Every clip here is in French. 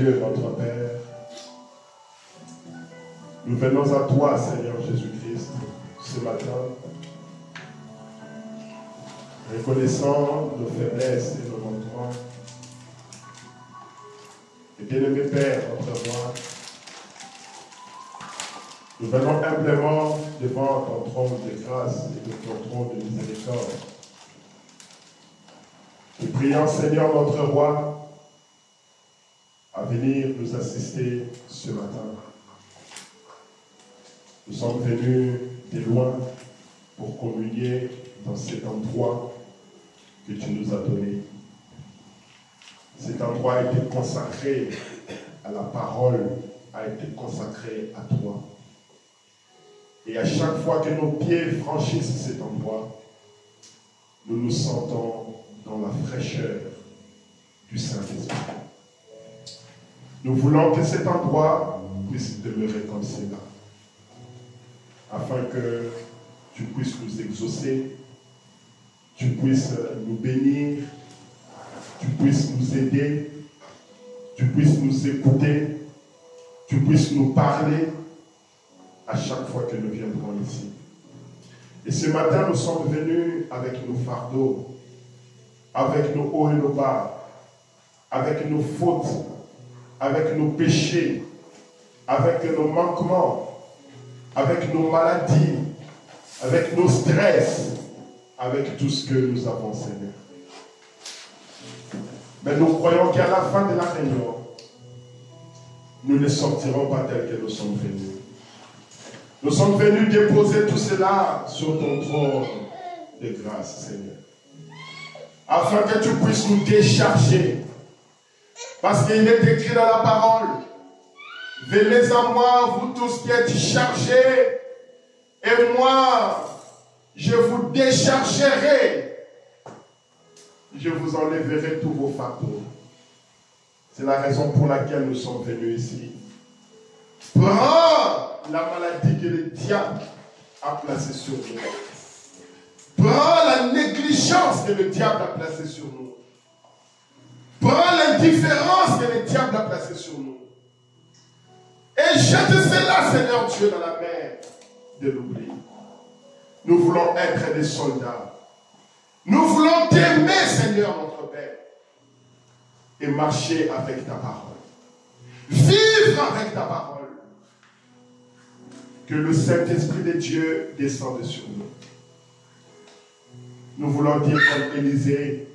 Dieu, notre Père, nous venons à toi, Seigneur Jésus-Christ, ce matin, reconnaissant nos faiblesses et nos manquements. Et bien-aimé Père, notre roi, nous venons humblement devant ton trône de grâce et de ton trône de miséricorde. Nous prions, Seigneur, notre roi, à venir nous assister ce matin. Nous sommes venus de loin pour communier dans cet endroit que tu nous as donné. Cet endroit a été consacré à la parole, a été consacré à toi. Et à chaque fois que nos pieds franchissent cet endroit, nous nous sentons dans la fraîcheur du Saint-Esprit. Nous voulons que cet endroit puisse demeurer comme cela, afin que tu puisses nous exaucer, tu puisses nous bénir, tu puisses nous aider, tu puisses nous écouter, tu puisses nous parler à chaque fois que nous viendrons ici. Et ce matin, nous sommes venus avec nos fardeaux, avec nos hauts et nos bas, avec nos fautes, avec nos péchés, avec nos manquements, avec nos maladies, avec nos stress, avec tout ce que nous avons, Seigneur. Mais nous croyons qu'à la fin de la réunion, nous ne sortirons pas tels que nous sommes venus. Nous sommes venus déposer tout cela sur ton trône de grâce, Seigneur. Afin que tu puisses nous décharger. Parce qu'il est écrit dans la parole, venez à moi, vous tous qui êtes chargés, et moi, je vous déchargerai. Je vous enlèverai tous vos fardeaux. C'est la raison pour laquelle nous sommes venus ici. Prends la maladie que le diable a placée sur nous. Prends la négligence que le diable a placée sur nous. Prends l'indifférence que le diable a placée sur nous. Et jette cela, Seigneur Dieu, dans la mer de l'oubli. Nous voulons être des soldats. Nous voulons t'aimer, Seigneur notre Père. Et marcher avec ta parole. Vivre avec ta parole. Que le Saint-Esprit de Dieu descende sur nous. Nous voulons dire comme Élisée,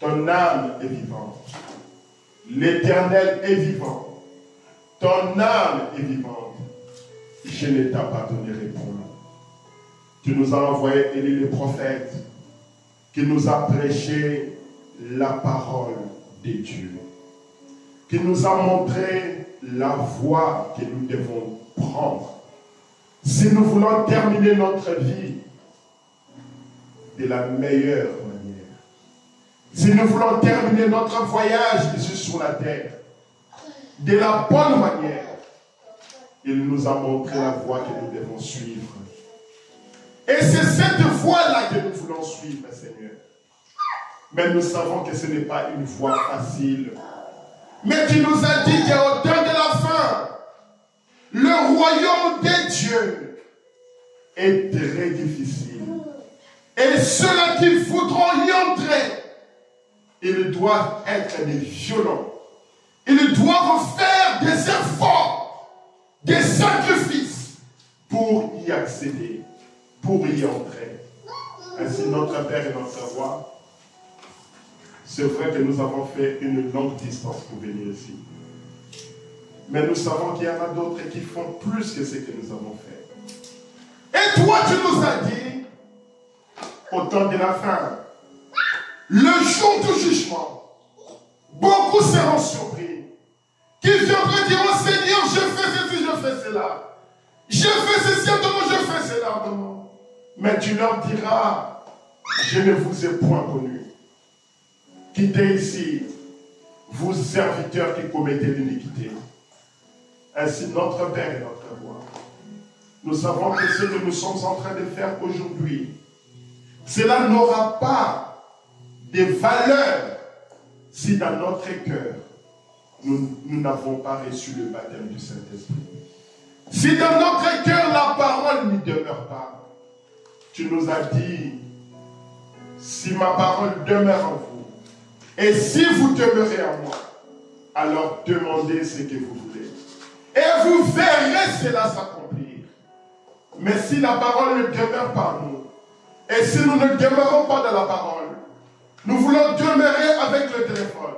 ton âme est vivante. L'Éternel est vivant. Ton âme est vivante. Je ne t'ai pas donné réponse. Tu nous as envoyé Élie le prophète, qui nous a prêché la parole de Dieu, qui nous a montré la voie que nous devons prendre. Si nous voulons terminer notre vie de la meilleure manière, si nous voulons terminer notre voyage ici sur la terre de la bonne manière, il nous a montré la voie que nous devons suivre. Et c'est cette voie-là que nous voulons suivre, Seigneur. Mais nous savons que ce n'est pas une voie facile. Mais tu nous as dit qu'au temps de la fin, le royaume de Dieu est très difficile. Et ceux-là qui voudront y entrer, ils doivent être des violents. Ils doivent faire des efforts, des sacrifices pour y accéder, pour y entrer. Ainsi, notre Père et notre Roi, c'est vrai que nous avons fait une longue distance pour venir ici. Mais nous savons qu'il y en a d'autres qui font plus que ce que nous avons fait. Et toi, tu nous as dit, au temps de la fin, le jour du jugement, beaucoup seront surpris, qui viendraient dire au Seigneur, je fais ceci, je fais cela. Je fais ceci autrement, je fais cela autrement. Mais tu leur diras, je ne vous ai point connu. Quittez ici, vous serviteurs qui commettez l'iniquité. Ainsi, notre Père et notre Roi, nous savons que ce que nous sommes en train de faire aujourd'hui, cela n'aura pas de valeur si dans notre cœur, nous n'avons pas reçu le baptême du Saint-Esprit. Si dans notre cœur la parole n'y demeure pas, tu nous as dit, si ma parole demeure en vous, et si vous demeurez en moi, alors demandez ce que vous voulez. Et vous verrez cela s'accomplir. Mais si la parole ne demeure pas en nous, et si nous ne demeurons pas dans la parole, nous voulons demeurer avec le téléphone,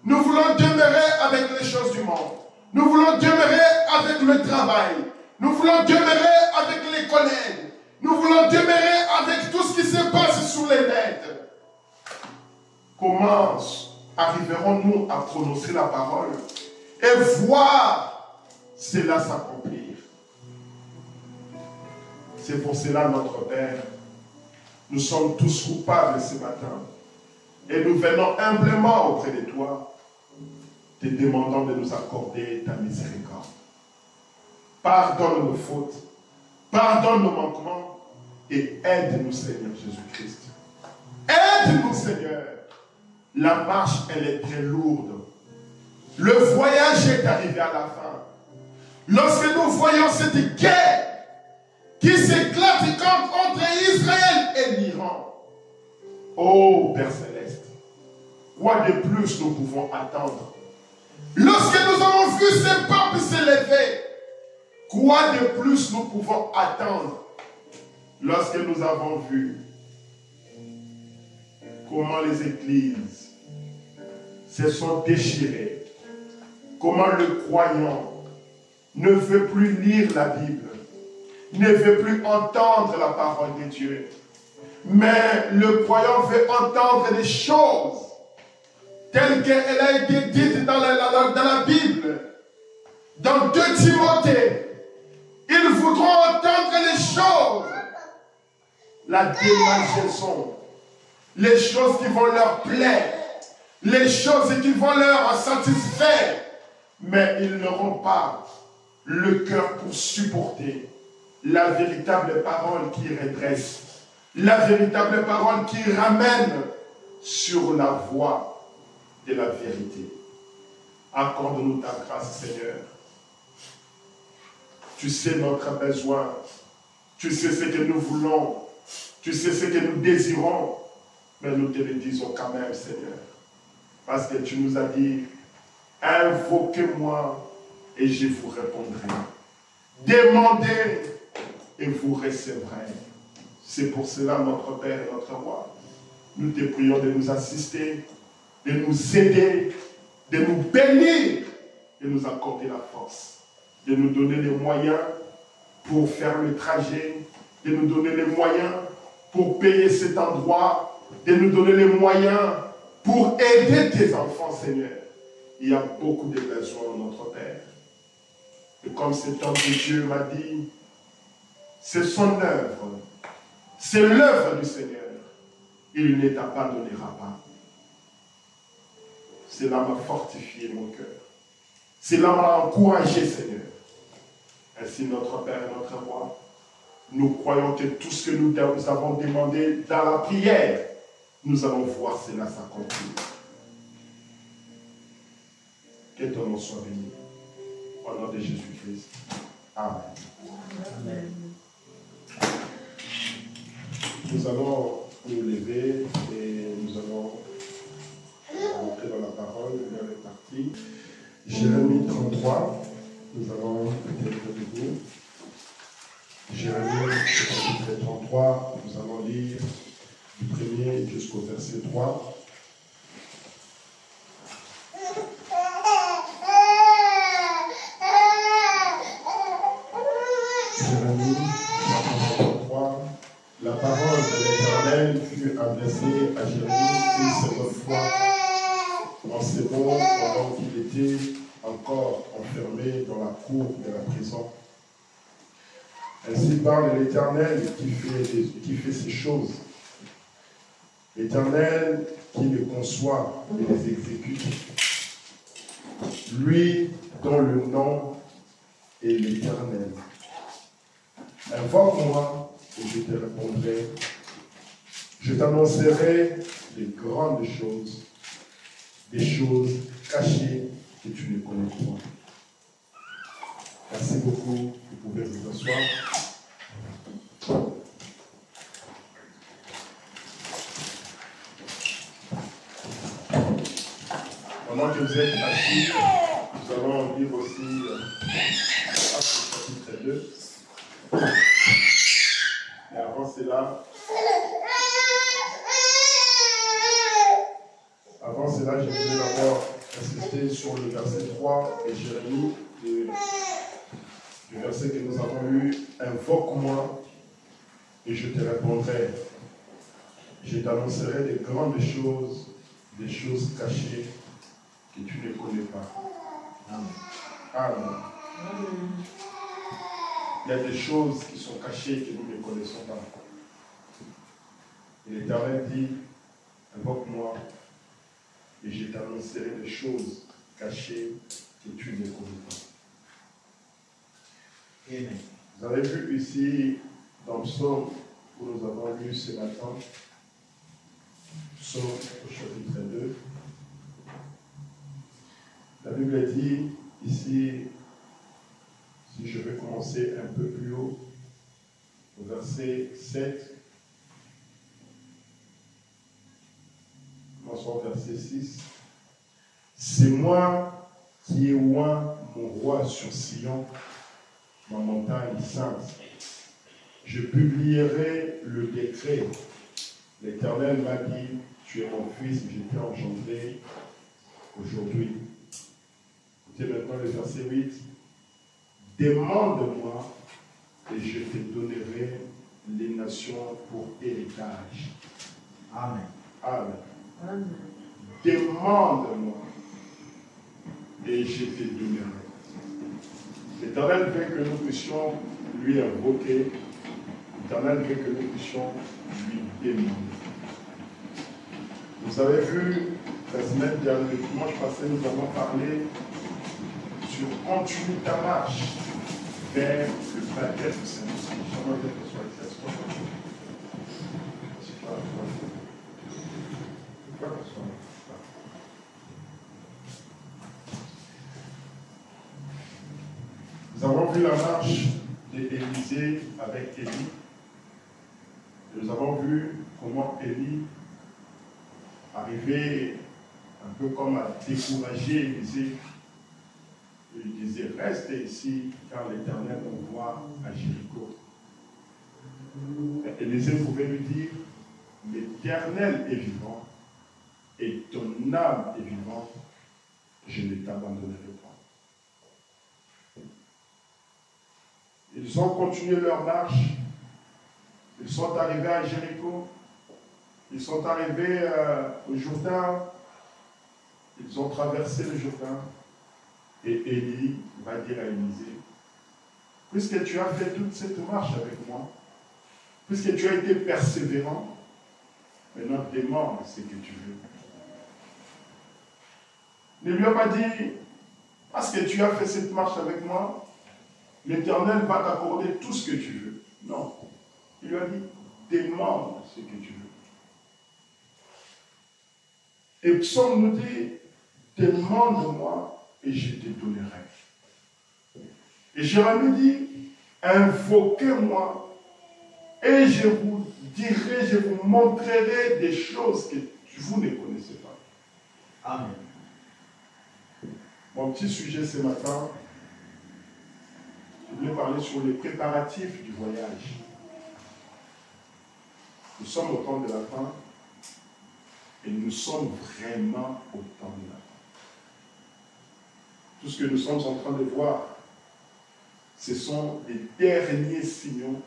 nous voulons demeurer avec les choses du monde, nous voulons demeurer avec le travail, nous voulons demeurer avec les collègues, nous voulons demeurer avec tout ce qui se passe sur les net. Comment arriverons-nous à prononcer la parole et voir cela s'accomplir? C'est pour cela, notre Père, nous sommes tous coupables ce matin. Et nous venons humblement auprès de toi, te demandant de nous accorder ta miséricorde. Pardonne nos fautes, pardonne nos manquements et aide-nous, Seigneur Jésus-Christ. Aide-nous, Seigneur. La marche, elle est très lourde. Le voyage est arrivé à la fin. Lorsque nous voyons cette guerre qui s'éclate entre Israël et l'Iran, ô Père Céleste, quoi de plus nous pouvons attendre? Lorsque nous avons vu ces peuples s'élever, quoi de plus nous pouvons attendre? Lorsque nous avons vu comment les églises se sont déchirées, comment le croyant ne veut plus lire la Bible, ne veut plus entendre la parole de Dieu, mais le croyant veut entendre des choses telles qu'elle a été dite dans la Bible. Dans 2 Timothée, ils voudront entendre les choses, la démangeaison, les choses qui vont leur plaire, les choses qui vont leur satisfaire, mais ils n'auront pas le cœur pour supporter la véritable parole qui redresse, la véritable parole qui ramène sur la voie de la vérité. Accorde-nous ta grâce, Seigneur. Tu sais notre besoin, tu sais ce que nous voulons, tu sais ce que nous désirons, mais nous te le disons quand même, Seigneur, parce que tu nous as dit, invoquez-moi et je vous répondrai. Demandez et vous recevrez. C'est pour cela, notre Père et notre Roi, nous te prions de nous assister, de nous aider, de nous bénir, de nous accorder la force, de nous donner les moyens pour faire le trajet, de nous donner les moyens pour payer cet endroit, de nous donner les moyens pour aider tes enfants, Seigneur. Il y a beaucoup de besoins, notre Père. Et comme cet homme de Dieu m'a dit, c'est son œuvre, c'est l'œuvre du Seigneur. Il ne t'abandonnera pas. Cela m'a fortifié mon cœur. Cela m'a encouragé, Seigneur. Ainsi, notre Père et notre Roi, nous croyons que tout ce que nous avons demandé dans la prière, nous allons voir cela s'accomplir. Que ton nom soit béni. Au nom de Jésus-Christ. Amen. Amen. Nous allons nous lever et nous allons entrer dans la parole. Elle est partie. Jérémie 33. Nous allons peut-être de vous. Jérémie chapitre 33. Nous allons lire du 1er jusqu'au verset 3. Jérémie chapitre 33. La parole de l'Éternel fut adressée à Jérémie une seconde fois en ce moment pendant qu'il était encore enfermé dans la cour de la prison. Ainsi parle l'Éternel qui fait ces choses. L'Éternel qui les conçoit et les exécute. Lui dont le nom est l'Éternel. Invoque-moi et je te répondrai. Je t'annoncerai les grandes choses, des choses cachées que tu ne connais point. Merci beaucoup. Vous pouvez vous asseoir. Pendant que vous êtes assis, nous allons lire aussi chapitre 2. Et avant cela, je voulais d'abord insister sur le verset 3 et Jérémie, du verset que nous avons lu. Invoque-moi et je te répondrai. Je t'annoncerai des grandes choses, des choses cachées que tu ne connais pas. Amen. Amen. Il y a des choses qui sont cachées que nous ne connaissons pas. Et l'Éternel dit, invoque-moi et je t'annoncerai des choses cachées que tu ne connais pas. Amen. Vous avez vu ici, dans le psaume que nous avons lu ce matin, psaume au chapitre 2, la Bible dit ici, si je vais commencer un peu plus haut, au verset 7, commençons au verset 6. C'est moi qui ai oint mon roi sur Sion, ma montagne sainte. Je publierai le décret. L'Éternel m'a dit, tu es mon fils, je t'ai engendré aujourd'hui. Écoutez maintenant le verset 8. Demande-moi et je te donnerai les nations pour héritage. Amen. Amen. Amen. Demande-moi et je te donnerai. L'Éternel veut que nous puissions lui invoquer. L'Éternel veut que nous puissions lui demander. Vous avez vu, la semaine dernière, le dimanche passé, nous avons parlé sur continue ta marche vers le baptême du Saint-Esprit. Nous avons vu la marche d'Élisée avec Élie. Nous avons vu comment Élie arrivait un peu comme à décourager Élisée. Il disait, reste ici, car l'Éternel m'envoie à Jéricho. Élisée pouvait lui dire, l'Éternel est vivant, et ton âme est vivante, je ne t'abandonnerai pas. Ils ont continué leur marche, ils sont arrivés à Jéricho, ils sont arrivés au Jourdain, ils ont traversé le Jourdain. Et Élie va dire à Élisée, puisque tu as fait toute cette marche avec moi, puisque tu as été persévérant, maintenant demande ce que tu veux. Ne lui a pas dit, parce que tu as fait cette marche avec moi, l'Éternel va t'accorder tout ce que tu veux. Non. Il lui a dit, demande ce que tu veux. Et Psaume nous dit, demande-moi et je te donnerai. Et Jérémie dit, invoquez-moi et je vous dirai, je vous montrerai des choses que vous ne connaissez pas. Amen. Mon petit sujet ce matin, je voulais parler sur les préparatifs du voyage. Nous sommes au temps de la fin et nous sommes vraiment au temps de la fin. Tout ce que nous sommes en train de voir, ce sont les derniers signaux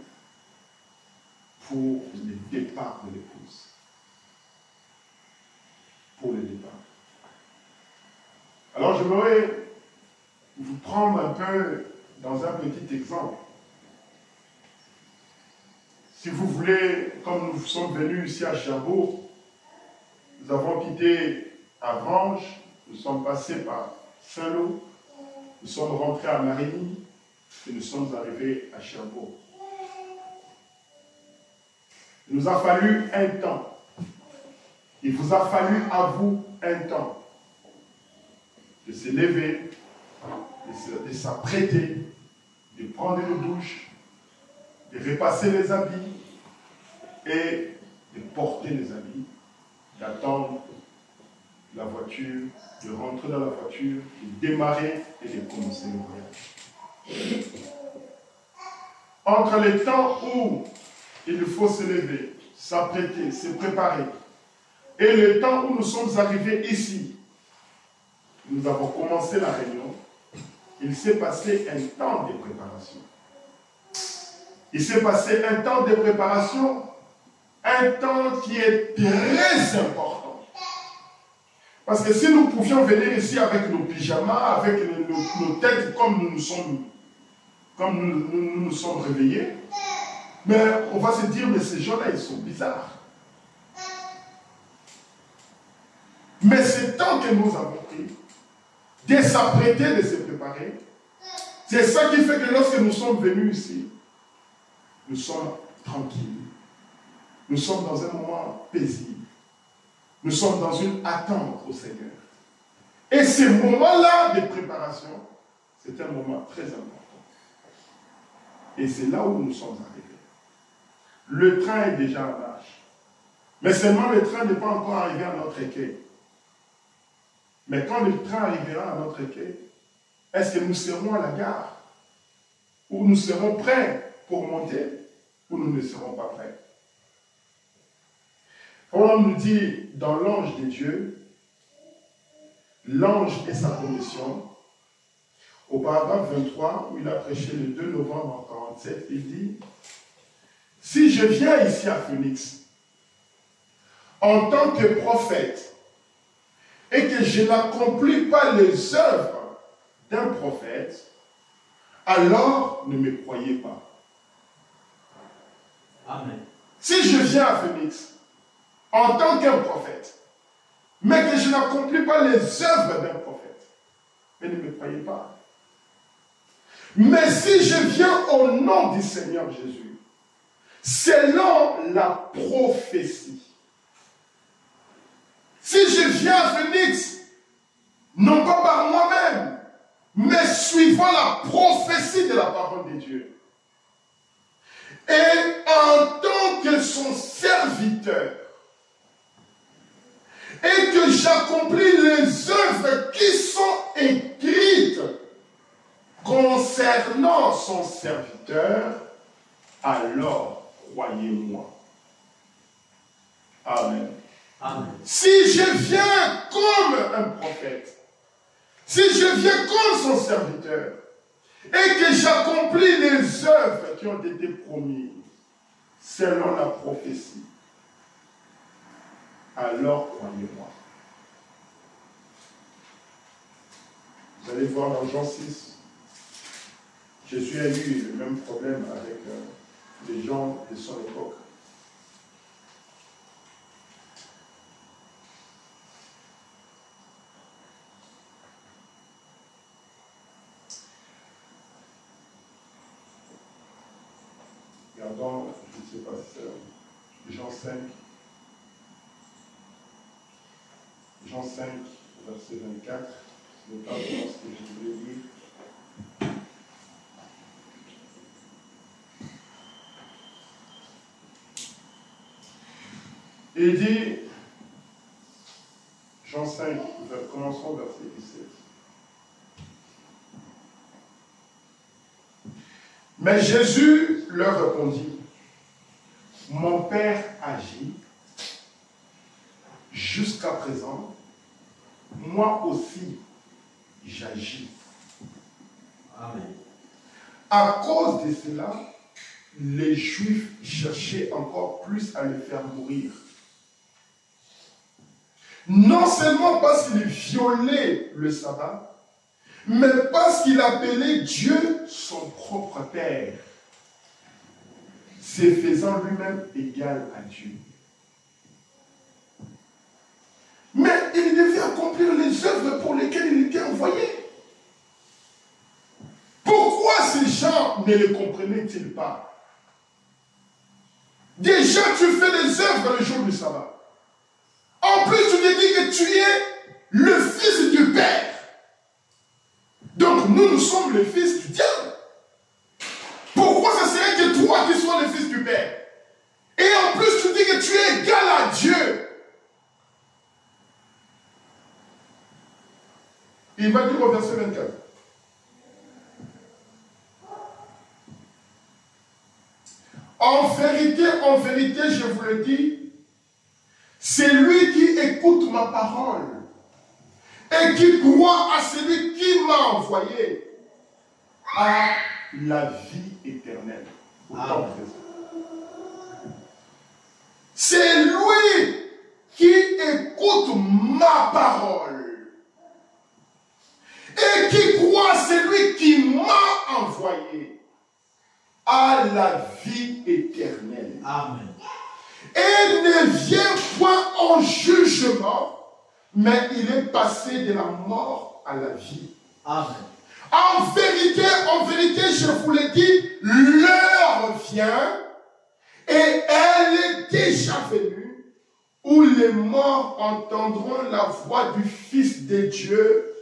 pour le départ de l'épouse. Pour le départ. Alors, je voudrais vous prendre un peu dans un petit exemple. Si vous voulez, comme nous sommes venus ici à Cherbourg, nous avons quitté Avranches, nous sommes passés par Saint-Lô, nous sommes rentrés à Marigny et nous sommes arrivés à Cherbourg. Il nous a fallu un temps. Il vous a fallu à vous un temps. de se lever, de s'apprêter, de prendre une douche, de repasser les habits et de porter les habits, d'attendre la voiture, de rentrer dans la voiture, de démarrer et de commencer le voyage. Entre les temps où il faut se lever, s'apprêter, se préparer, et le temps où nous sommes arrivés ici, nous avons commencé la réunion, il s'est passé un temps de préparation. Il s'est passé un temps de préparation, un temps qui est très important. Parce que si nous pouvions venir ici avec nos pyjamas, avec nos têtes comme nous nous sommes réveillés, mais on va se dire, mais ces gens-là, ils sont bizarres. Mais ce temps que nous avons pris, de s'apprêter, de se préparer, c'est ça qui fait que lorsque nous sommes venus ici, nous sommes tranquilles. Nous sommes dans un moment paisible. Nous sommes dans une attente au Seigneur. Et ce moment-là de préparation, c'est un moment très important. Et c'est là où nous sommes arrivés. Le train est déjà en marche. Mais seulement le train n'est pas encore arrivé à notre quai. Mais quand le train arrivera à notre quai, est-ce que nous serons à la gare? Ou nous serons prêts pour monter? Ou nous ne serons pas prêts? On nous dit dans l'ange de Dieu, l'ange et sa commission, au paragraphe 23, où il a prêché le 2 novembre 1947, il dit, si je viens ici à Phoenix, en tant que prophète, et que je n'accomplis pas les œuvres d'un prophète, alors ne me croyez pas. Amen. Si je viens à Phoenix, en tant qu'un prophète, mais que je n'accomplis pas les œuvres d'un prophète, mais ne me croyez pas. Mais si je viens au nom du Seigneur Jésus, selon la prophétie, si je viens à Phoenix, non pas par moi-même, mais suivant la prophétie de la parole de Dieu, et en tant que son serviteur, et que j'accomplis les œuvres qui sont écrites concernant son serviteur, alors croyez-moi. Amen. Amen. Si je viens comme un prophète, si je viens comme son serviteur, et que j'accomplis les œuvres qui ont été promises selon la prophétie, alors croyez-moi. Vous allez voir dans Jean 6, Jésus a eu le même problème avec les gens de son époque. Regardons, je ne sais pas si c'est Jean 5. Jean 5, verset 24. Ce n'est pas vraiment ce que je voulais dire. Et il dit, Jean 5, commençons verset 17. Mais Jésus leur répondit, mon Père agit, jusqu'à présent, moi aussi j'agis. Amen. À cause de cela, les Juifs cherchaient encore plus à le faire mourir. Non seulement parce qu'il violait le sabbat, mais parce qu'il appelait Dieu son propre Père, se faisant lui-même égal à Dieu. Mais il devait accomplir les œuvres pour lesquelles il était envoyé. Pourquoi ces gens ne les comprenaient-ils pas? Déjà, tu fais des œuvres le jour du sabbat. En plus, tu te dis que tu es le fils du Père. nous sommes les fils du diable. Pourquoi ce serait que toi qui sois le fils du Père? Et en plus, tu dis que tu es égal à Dieu. Il va dire au verset 24. En vérité, je vous le dis, c'est lui qui écoute ma parole et qui croit à celui qui m'a envoyé a la vie éternelle. C'est lui qui écoute ma parole et qui croit à celui qui m'a envoyé à la vie éternelle. Amen. Et ne vient point en jugement, mais il est passé de la mort à la vie. Amen. En vérité, je vous le dis, l'heure vient et elle est déjà venue où les morts entendront la voix du Fils de Dieu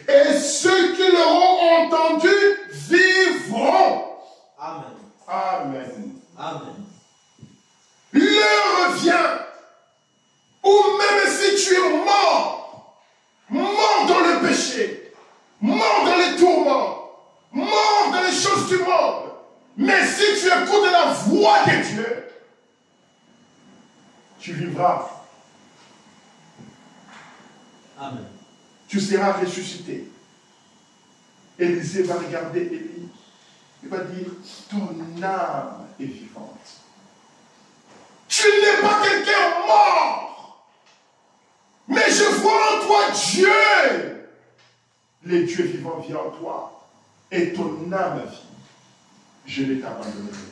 et ceux qui l'auront entendu vivront. Amen. Amen. Amen. L'heure vient où même si tu es mort dans le péché, mort dans les tourments, mort dans les choses du monde, mais si tu écoutes la voix de Dieu, tu vivras. Amen. Tu seras ressuscité. Élisée va regarder Élie. Il va dire, ton âme est vivante. Tu n'es pas quelqu'un mort. Mais je vois en toi Dieu. Le Dieu vivant vient en toi. Et ton âme vit. Je ne t'abandonnerai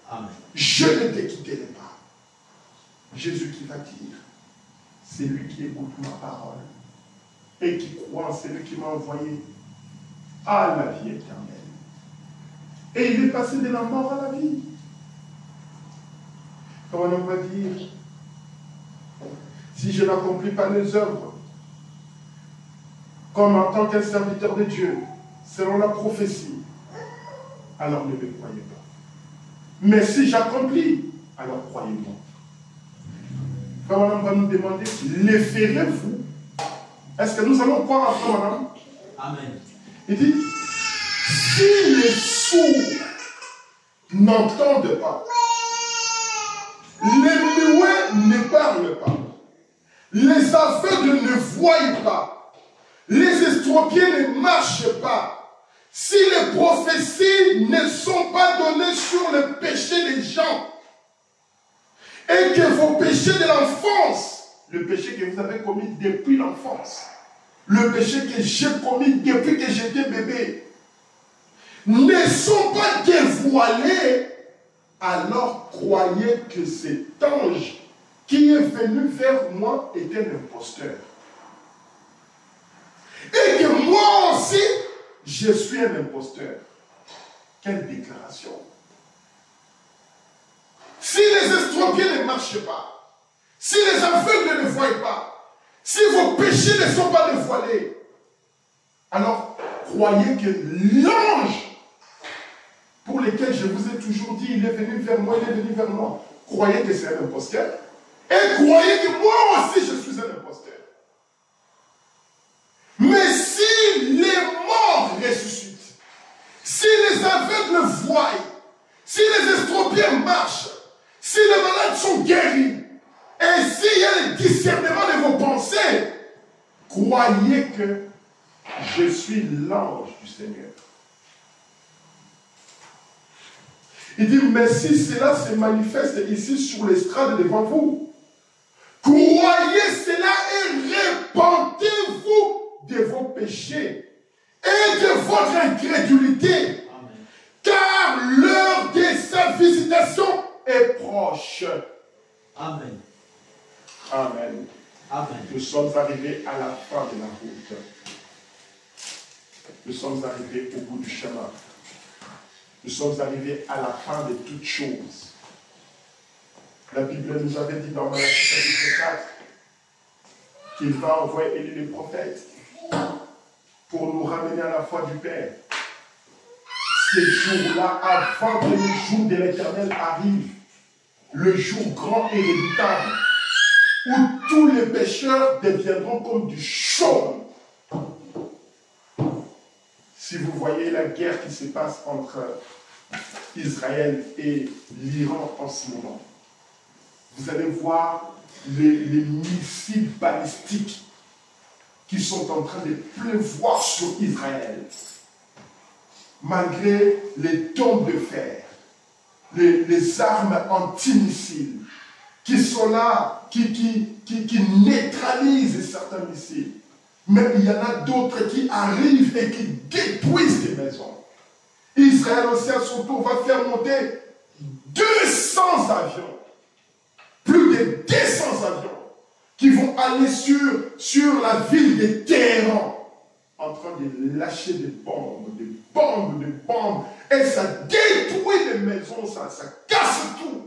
pas. Amen. Je ne te quitterai pas. Jésus qui va dire, c'est lui qui écoute ma parole et qui croit en celui qui m'a envoyé à la vie éternelle. Et il est passé de la mort à la vie. Comment on va dire, si je n'accomplis pas mes œuvres, comme en tant qu'un serviteur de Dieu, selon la prophétie, alors ne me croyez pas. Mais si j'accomplis, alors croyez-moi. Frère Madame va nous demander, les ferez-vous? Est-ce que nous allons croire à Frère Madame? Amen. Il dit, si les sourds n'entendent pas, les muets ne parlent pas, les aveugles ne voient pas, les estropiés ne marchent pas, si les prophéties ne sont pas données sur le péché des gens, et que vos péchés de l'enfance, le péché que vous avez commis depuis l'enfance, le péché que j'ai commis depuis que j'étais bébé, ne sont pas dévoilés, alors croyez que cet ange qui est venu vers moi est un imposteur. Et que moi aussi, je suis un imposteur. Quelle déclaration! Si les estropiés ne marchent pas, si les aveugles ne voient pas, si vos péchés ne sont pas dévoilés, alors croyez que l'ange pour lequel je vous ai toujours dit, il est venu vers moi, il est venu vers moi, croyez que c'est un imposteur, et croyez que moi aussi je suis un imposteur. Mais si les morts ressuscitent, si les aveugles voient, si les estropiés marchent, si les malades sont guéris, et s'il y a le discernement de vos pensées, croyez que je suis l'ange du Seigneur. Il dit, mais si cela se manifeste ici sur l'estrade devant vous, croyez cela et repentez-vous de vos péchés et de votre incrédulité. Amen. Car l'heure de sa visitation est proche. Amen. Amen. Amen. Nous sommes arrivés à la fin de la route. Nous sommes arrivés au bout du chemin. Nous sommes arrivés à la fin de toutes choses. La Bible nous avait dit dans Malachie chapitre 4 qu'il va envoyer Élie le prophète pour nous ramener à la foi du Père. ces jours-là, avant que le jour de l'Éternel arrive, le jour grand et redoutable, où tous les pécheurs deviendront comme du chaume. Si vous voyez la guerre qui se passe entre Israël et l'Iran en ce moment, vous allez voir les missiles balistiques qui sont en train de pleuvoir sur Israël. Malgré les tombes de fer, les armes antimissiles qui sont là, qui neutralisent certains missiles. Mais il y en a d'autres qui arrivent et qui détruisent des maisons. Israël aussi à son tour va faire monter 200 avions. Plus de 200 avions qui vont aller sur la ville de Téhéran en train de lâcher des bombes. Et ça détruit les maisons, ça casse tout.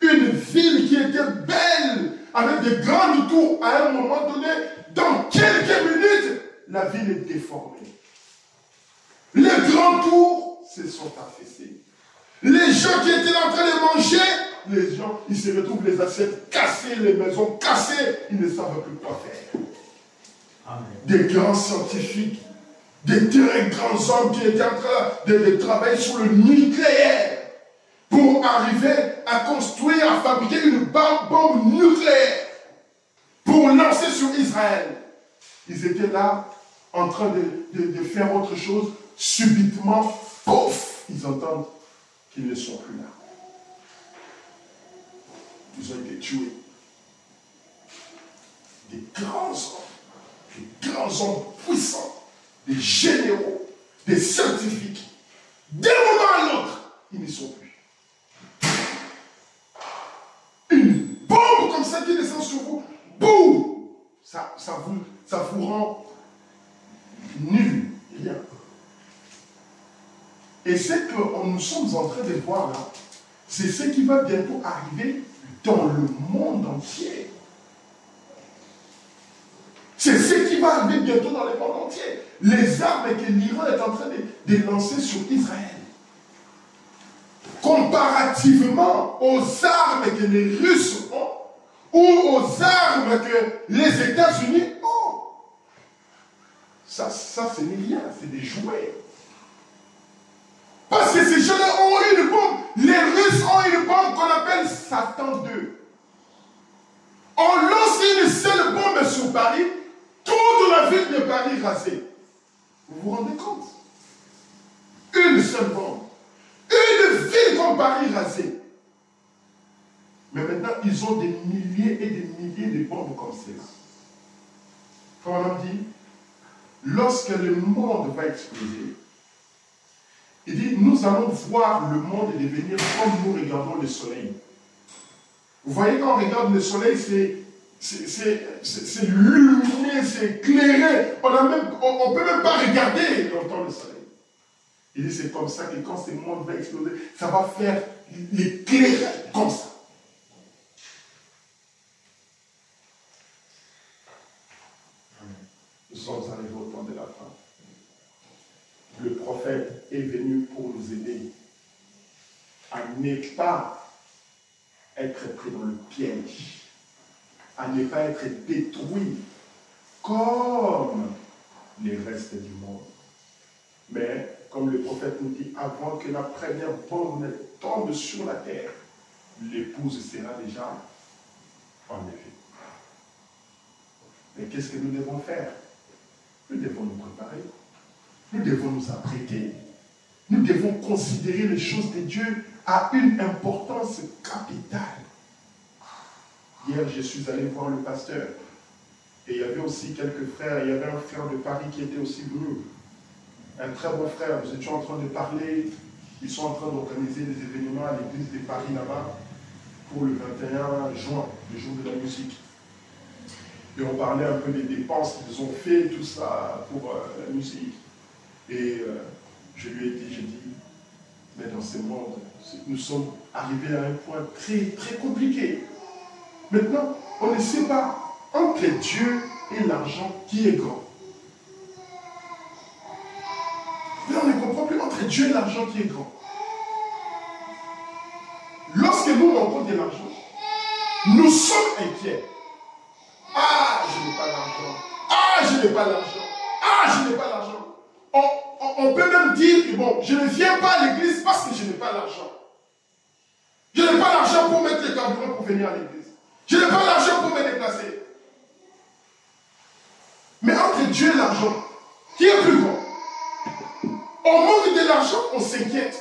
Une ville qui était belle, avec des grandes tours, à un moment donné, dans quelques minutes, la ville est déformée. Les grands tours se sont affaissés. Les gens qui étaient en train de manger, les gens, ils se retrouvent les assiettes cassées, les maisons cassées, ils ne savent plus quoi faire. Amen. Des grands scientifiques, des très grands hommes qui étaient en train de travailler sur le nucléaire pour arriver à construire, à fabriquer une bombe nucléaire pour lancer sur Israël. Ils étaient là en train de faire autre chose. Subitement, pouf, ils entendent qu'ils ne sont plus là. Ils ont été tués. Des grands hommes puissants, des généraux, des scientifiques. D'un moment à l'autre, ils ne sont plus. Une bombe comme ça qui descend sur vous, boum, ça vous rend nul, rien. Et ce que nous sommes en train de voir là, c'est ce qui va bientôt arriver dans le monde entier. C'est ce qui va arriver bientôt dans le monde entier. Les armes que l'Iran est en train de lancer sur Israël. Comparativement aux armes que les Russes ont, ou aux armes que les États-Unis ont. Ça ce n'est rien, c'est des jouets. Parce que ces gens-là ont une bombe. Les Russes ont une bombe qu'on appelle Satan 2. On lance une seule bombe sur Paris, toute la ville de Paris rasée. Vous vous rendez compte? Une seule bombe. Une ville comme Paris rasée. Mais maintenant, ils ont des milliers et des milliers de bombes comme celle-là. Comme on a dit, lorsque le monde va exploser, il dit, nous allons voir le monde devenir comme nous regardons le soleil. Vous voyez, quand on regarde le soleil, c'est lumineux, c'est éclairé. On ne peut même pas regarder longtemps le soleil. Il dit, c'est comme ça que quand ce monde va exploser, ça va faire l'éclairage comme ça. Nous sommes arrivés au temps de la fin. Le prophète est venu pour nous aider à ne pas être pris dans le piège, à ne pas être détruit comme les restes du monde. Mais, comme le prophète nous dit, avant que la première bombe ne tombe sur la terre, l'épouse sera déjà enlevée. Mais qu'est-ce que nous devons faire? Nous devons nous préparer. Nous devons nous apprêter. Nous devons considérer les choses de Dieu à une importance capitale. Hier, je suis allé voir le pasteur. Et il y avait aussi quelques frères. Il y avait un frère de Paris qui était aussi venu. Un très bon frère. Nous étions en train de parler. Ils sont en train d'organiser des événements à l'église de Paris là-bas pour le 21 juin, le jour de la musique. Et on parlait un peu des dépenses qu'ils ont fait, tout ça, pour la musique. Et je lui ai dit, mais dans ce monde, nous sommes arrivés à un point très, très compliqué. Maintenant, on ne sait pas entre Dieu et l'argent qui est grand. Mais on ne comprend plus entre Dieu est l'argent qui est grand. Lorsque nous manquons de l'argent, nous sommes inquiets. Ah, je n'ai pas l'argent. Ah, je n'ai pas l'argent. Ah, je n'ai pas l'argent. On peut même dire que bon, je ne viens pas à l'église parce que je n'ai pas l'argent. Je n'ai pas l'argent pour mettre les carburants pour venir à l'église. Je n'ai pas l'argent pour me déplacer. Mais entre Dieu et l'argent, qui est plus grand? On manque de l'argent, on s'inquiète.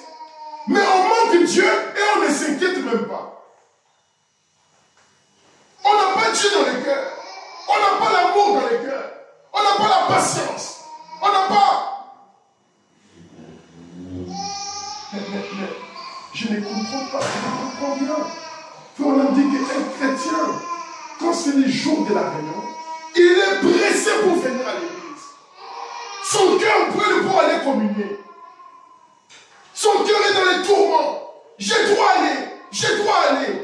Mais on manque Dieu et on ne s'inquiète même pas. On n'a pas Dieu dans le cœur. On n'a pas l'amour dans le cœur. On n'a pas la patience. On n'a pas. Mais, je ne comprends pas, je ne comprends rien. On a dit qu'un chrétien, quand c'est les jours de la réunion, il est pressé pour venir à l'église. Son cœur brûle pour aller communier. Son cœur est dans les tourments. Je dois aller.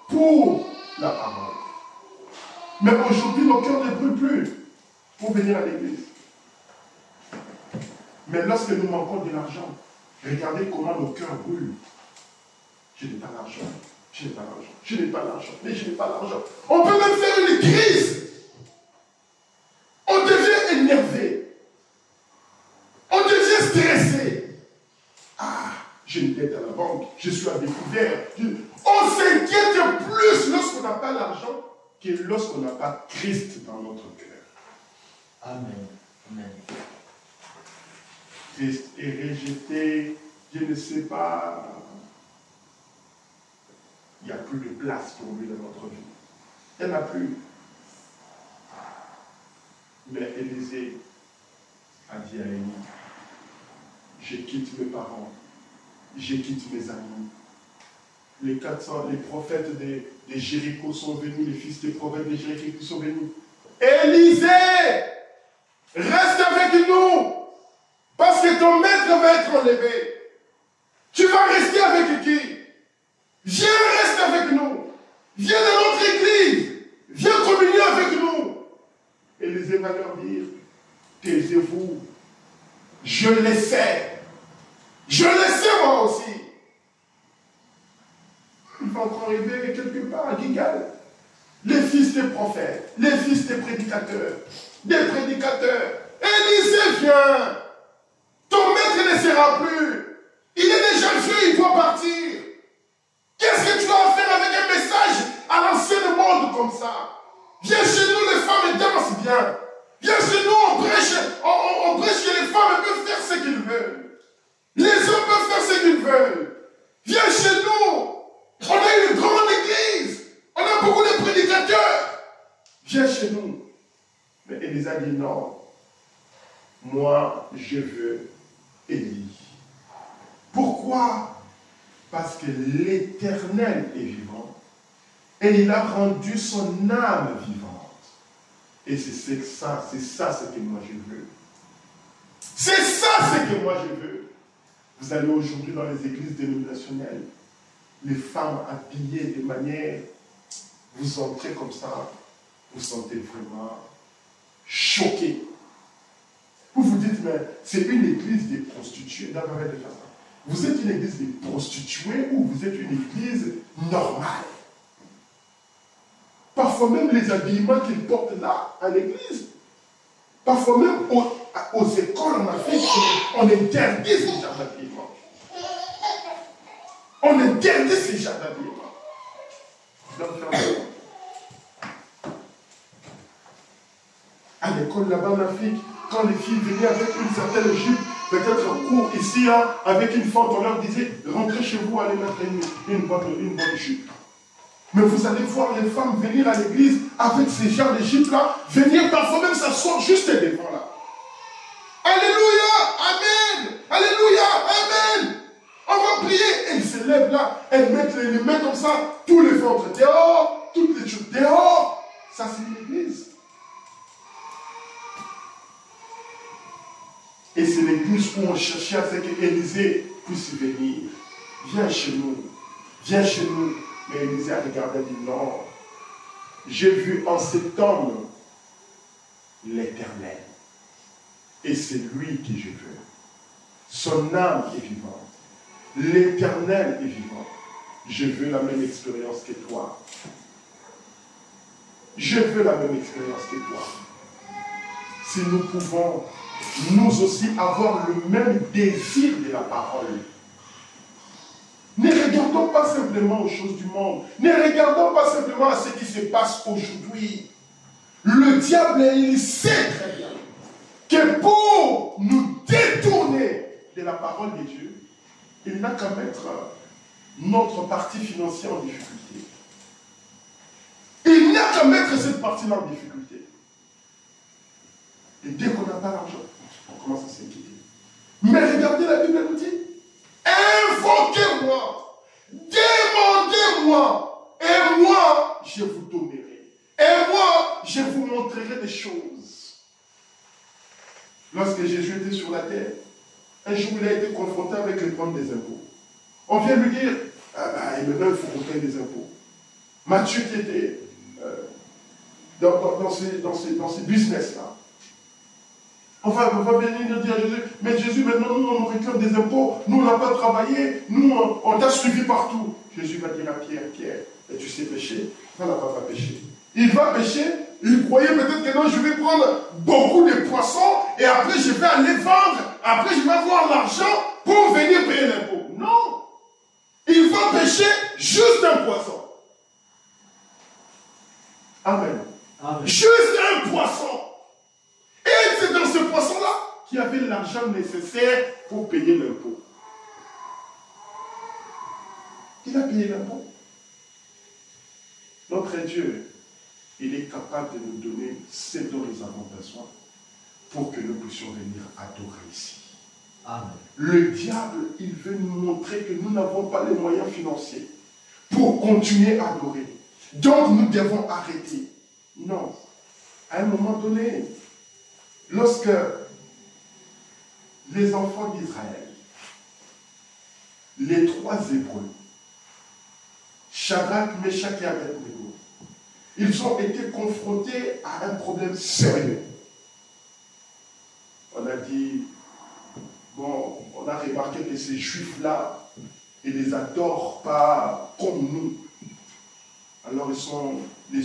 Pour la parole. Mais aujourd'hui, nos cœurs ne brûlent plus pour venir à l'église. Mais lorsque nous manquons de l'argent, regardez comment nos cœurs brûlent. Je n'ai pas l'argent. Je n'ai pas l'argent. Je n'ai pas l'argent. Mais je n'ai pas l'argent. On peut même faire une crise. On devient énervé. On devient stressé. Ah, j'ai une dette à la banque. Je suis à découvert. On s'inquiète plus lorsqu'on n'a pas l'argent que lorsqu'on n'a pas Christ dans notre cœur. Amen. Amen. Christ est rejeté. Je ne sais pas. Il n'y a plus de place pour lui dans notre vie. Il n'y en a plus. Mais Élisée a dit à Élie, je quitte mes parents, je quitte mes amis. Les prophètes de Jéricho sont venus, les fils des prophètes de Jéricho sont venus. Élisée, reste avec nous, parce que ton maître va être enlevé. Tu vas rester avec qui? Viens, reste avec nous. Viens dans notre église. Viens communier avec nous. Élisée va leur dire, taisez-vous. Je le sais. Je le sais moi aussi. Il va encore arriver quelque part à Gilgal. Les fils des prophètes, les fils des prédicateurs. Élisée, viens. Ton maître ne sera plus. Il est déjà vieux, il doit partir. Qu'est-ce que tu as à faire avec un message à l'ancien monde comme ça? Viens chez nous, les femmes dansent bien. Viens chez nous, on prêche que les femmes peuvent faire ce qu'ils veulent. Les hommes peuvent faire ce qu'ils veulent. Viens chez nous. On a une grande église. On a beaucoup de prédicateurs. Viens chez nous. Mais Élisée a dit non. Moi, je veux Élie. Pourquoi? Parce que l'Éternel est vivant. Et il a rendu son âme vivante. Et c'est ça ce que moi je veux. C'est ça ce que moi je veux. Vous allez aujourd'hui dans les églises dénominationnelles, les femmes habillées de manière, vous entrez comme ça, vous sentez vraiment choqué. Vous vous dites, mais c'est une église des prostituées. Non, arrêtez de faire ça. Vous êtes une église des prostituées ou vous êtes une église normale? Parfois même les habillements qu'ils portent là, à l'église, parfois même aux écoles en Afrique, on interdit ces genres d'habillement. On interdit ces genres d'habillement. À l'école là-bas en Afrique, quand les filles venaient avec une certaine jupe, peut-être en cours ici, hein, avec une fente, on leur disait, rentrez chez vous, allez mettre une bonne jupe. Mais vous allez voir les femmes venir à l'église avec ces genres de jupes-là, venir parfois même s'asseoir juste devant là. Alléluia, Amen, Alléluia, Amen. On va prier. Et ils se lèvent là, elles mettent les mains comme ça, tous les ventres dehors, toutes les jupes dehors. Ça c'est l'église. Et c'est l'église où on cherchait à ce qu'Élisée puisse venir. Viens chez nous. Viens chez nous. Mais Élisée a regardé et dit non. J'ai vu en cet homme l'Éternel. Et c'est lui que je veux. Son âme est vivante. L'Éternel est vivant. Je veux la même expérience que toi. Je veux la même expérience que toi. Si nous pouvons, nous aussi, avoir le même désir de la parole. Ne regardons pas simplement aux choses du monde. Ne regardons pas simplement à ce qui se passe aujourd'hui. Le diable, il sait très bien que pour nous détourner de la parole de Dieu, il n'a qu'à mettre notre partie financière en difficulté. Il n'a qu'à mettre cette partie-là en difficulté. Et dès qu'on n'a pas l'argent, on commence à s'inquiéter. Mais regardez, la Bible nous dit, invoquez-moi, demandez-moi, et moi, je vous donnerai. Et moi, je vous montrerai des choses. Lorsque Jésus était sur la terre, un jour, il a été confronté avec le problème des impôts. On vient lui dire, et maintenant, il faut qu'on paye des impôts. Matthieu qui était dans ces business-là, on va venir dire à Jésus, mais Jésus, maintenant, nous, on nous réclame des impôts, nous, on n'a pas travaillé, nous, on t'a suivi partout. Jésus va dire à Pierre, et tu sais pêcher? Non, on va pêcher. Il va pêcher, il croyait peut-être que non, je vais prendre beaucoup de poissons, et après, je vais aller vendre, après, je vais avoir l'argent pour venir payer l'impôt. Non! Il va pêcher juste un poisson. Amen. Amen. Juste un poisson. Et c'est dans ce poisson-là qu'il y avait l'argent nécessaire pour payer l'impôt. Il a payé l'impôt. Notre Dieu, il est capable de nous donner ce dont nous avons besoin pour que nous puissions venir adorer ici. Amen. Le diable, il veut nous montrer que nous n'avons pas les moyens financiers pour continuer à adorer. Donc nous devons arrêter. Non. À un moment donné, lorsque les enfants d'Israël, les 3 Hébreux, Shadrach, Meshach et Abednego, ils ont été confrontés à un problème sérieux. On a dit, bon, on a remarqué que ces Juifs-là, ils ne les adorent pas comme nous. Alors ils sont les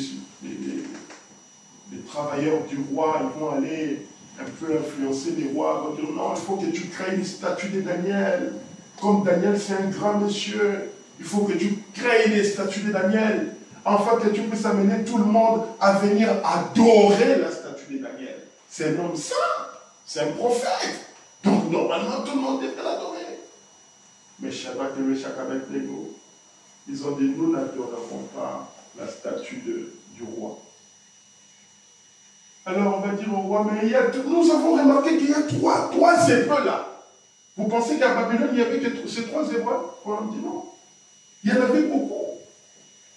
travailleurs du roi, ils vont aller un peu influencer les rois, ils vont dire non, il faut que tu crées une statue de Daniel. Comme Daniel, c'est un grand monsieur, il faut que tu crées une statue de Daniel, afin que tu puisses amener tout le monde à venir adorer la statue de Daniel. C'est un homme saint, c'est un prophète. Donc normalement, tout le monde devrait l'adorer. Mais Shadrach et Meshach et Abednego, ils ont dit, nous n'adorerons pas la statue du roi. Alors on va dire au roi, mais nous avons remarqué qu'il y a trois Hébreux là. Vous pensez qu'à Babylone, il n'y avait que ces 3 Hébreux? On dit non. Il y en avait beaucoup.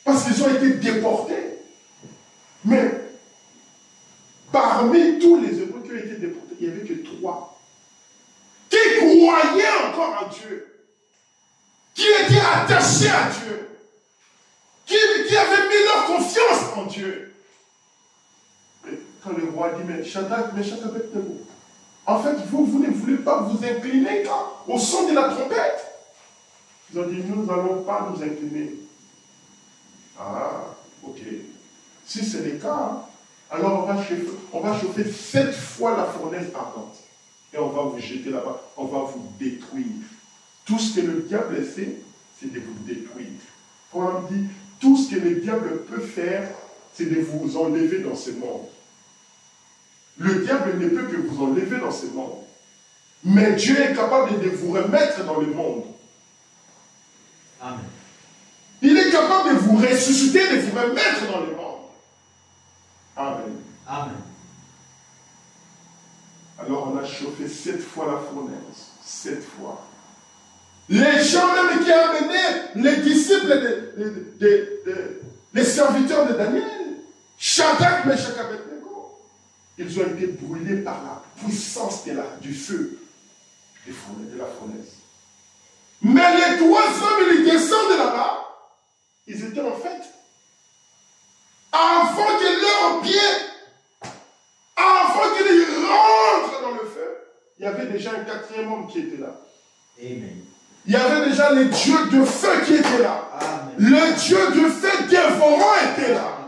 Parce qu'ils ont été déportés. Mais parmi tous les Hébreux qui ont été déportés, il n'y avait que 3 qui croyaient encore en Dieu, qui étaient attachés à Dieu, qui avaient mis leur confiance en Dieu. Et quand le roi dit, mais Shadrach, Meshach et Abednego, en fait, vous ne voulez pas vous incliner au son de la trompette? Ils ont dit, nous n'allons pas nous incliner. Ah, ok. Si c'est le cas, alors on va chauffer 7 fois la fournaise ardente. Et on va vous jeter là-bas, on va vous détruire. Tout ce que le diable essaie, c'est de vous détruire. On dit, tout ce que le diable peut faire, c'est de vous enlever dans ce monde. Le diable ne peut que vous enlever dans ce monde. Mais Dieu est capable de vous remettre dans le monde. Amen. Il est capable de vous ressusciter, de vous remettre dans le monde. Amen. Amen. Alors on a chauffé 7 fois la fournaise. 7 fois. Les gens même qui ont amené les disciples, les serviteurs de Daniel, Shadrach, Meshach et Abednego, ils ont été brûlés par la puissance du feu de la fournaise. Mais les 3 hommes, ils descendent de là-bas. Ils étaient en fait, avant que leurs pieds, avant qu'ils rentrent dans le feu, il il y avait déjà un quatrième homme qui était là. Amen. Il y avait déjà les dieux de feu qui étaient là. Amen. Le Dieu de feu dévorant était là.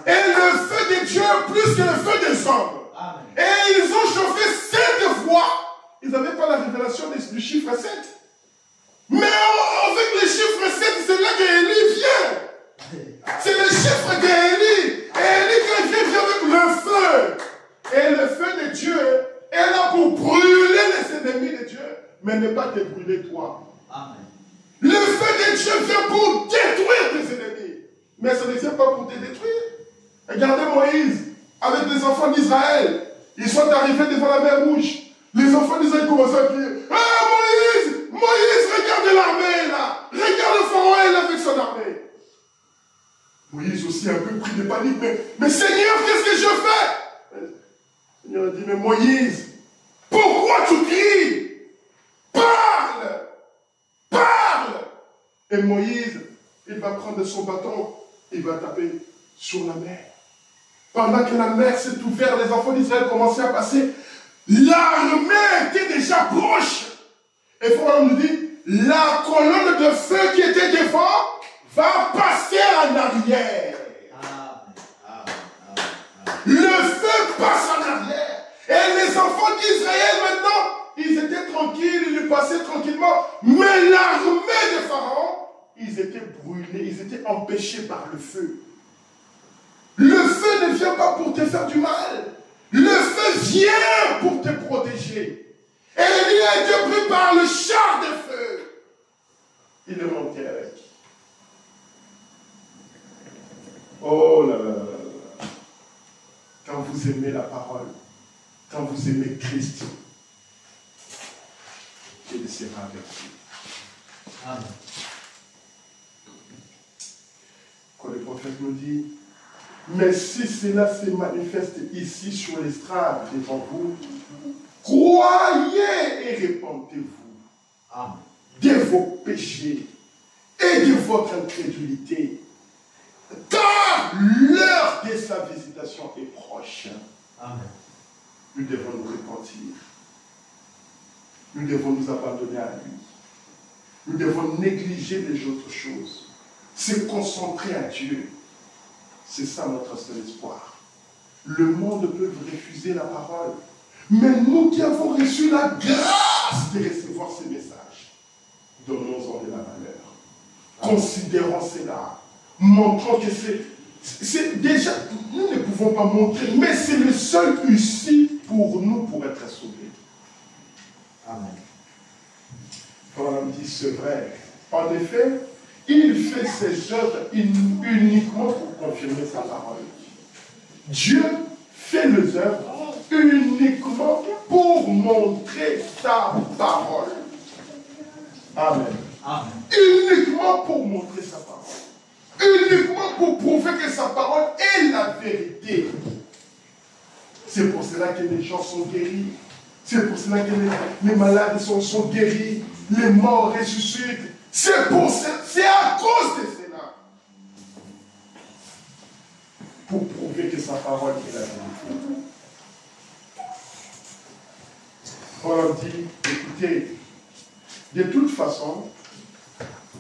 Et le feu des dieux plus que le feu des hommes. Amen. Et ils ont chauffé 7 fois. Ils n'avaient pas la révélation du chiffre 7. Mais avec le chiffre 7, c'est là qu'Élie vient. C'est le chiffre d'Élie. Et Élie, quand il vient avec le feu. Et le feu de Dieu est là pour brûler les ennemis de Dieu, mais ne pas te brûler toi. Amen. Le feu de Dieu vient pour détruire tes ennemis. Mais ce ne vient pas pour te détruire. Regardez Moïse avec les enfants d'Israël. Ils sont arrivés devant la mer Rouge. Les enfants d'Israël commencent à crier. Ah Moïse, Moïse, regarde l'armée là. Regarde le pharaon est là avec son armée. Moïse aussi un peu pris de panique. Mais Seigneur, qu'est-ce que je fais? Le Seigneur a dit, mais Moïse, pourquoi tu cries? Parle! Parle! Et Moïse, il va prendre son bâton, il va taper sur la mer. Pendant que la mer s'est ouverte, les enfants d'Israël commençaient à passer. L'armée était déjà proche. Et Pharaon nous dit, la colonne de feu qui était devant va passer en arrière. Le feu passe en arrière. Et les enfants d'Israël maintenant, ils étaient tranquilles, ils passaient tranquillement. Mais l'armée de Pharaon, ils étaient brûlés, ils étaient empêchés par le feu. Le feu ne vient pas pour te faire du mal. Le feu vient pour te protéger. Et Élie a été pris par le char de feu. Il est monté avec. Oh là là là là. Quand vous aimez la parole, quand vous aimez Christ, il sera avec vous. Amen. Quand le prophète nous dit, mais si cela se manifeste ici sur l'estrade devant vous, croyez et répentez-vous. Amen. De vos péchés et de votre incrédulité, car l'heure de sa visitation est proche. Amen. Nous devons nous repentir. Nous devons nous abandonner à lui. Nous devons négliger les autres choses. Se concentrer à Dieu. C'est ça notre seul espoir. Le monde peut refuser la parole. Mais nous qui avons reçu la grâce de recevoir ces messages, donnons-en de la valeur. Considérons cela. Montrons que c'est déjà, nous ne pouvons pas montrer, mais c'est le seul ici pour nous pour être sauvés. Amen. Paul dit, c'est vrai. En effet, il fait ses œuvres uniquement pour confirmer sa parole. Dieu fait les œuvres uniquement pour montrer sa parole. Amen. Amen. Uniquement pour montrer sa parole. Uniquement pour prouver que sa parole est la vérité. C'est pour cela que les gens sont guéris. C'est pour cela que les malades sont guéris. Les morts ressuscitent. C'est à cause de cela. Pour prouver que sa parole est la vérité. Paul dit, écoutez, de toute façon,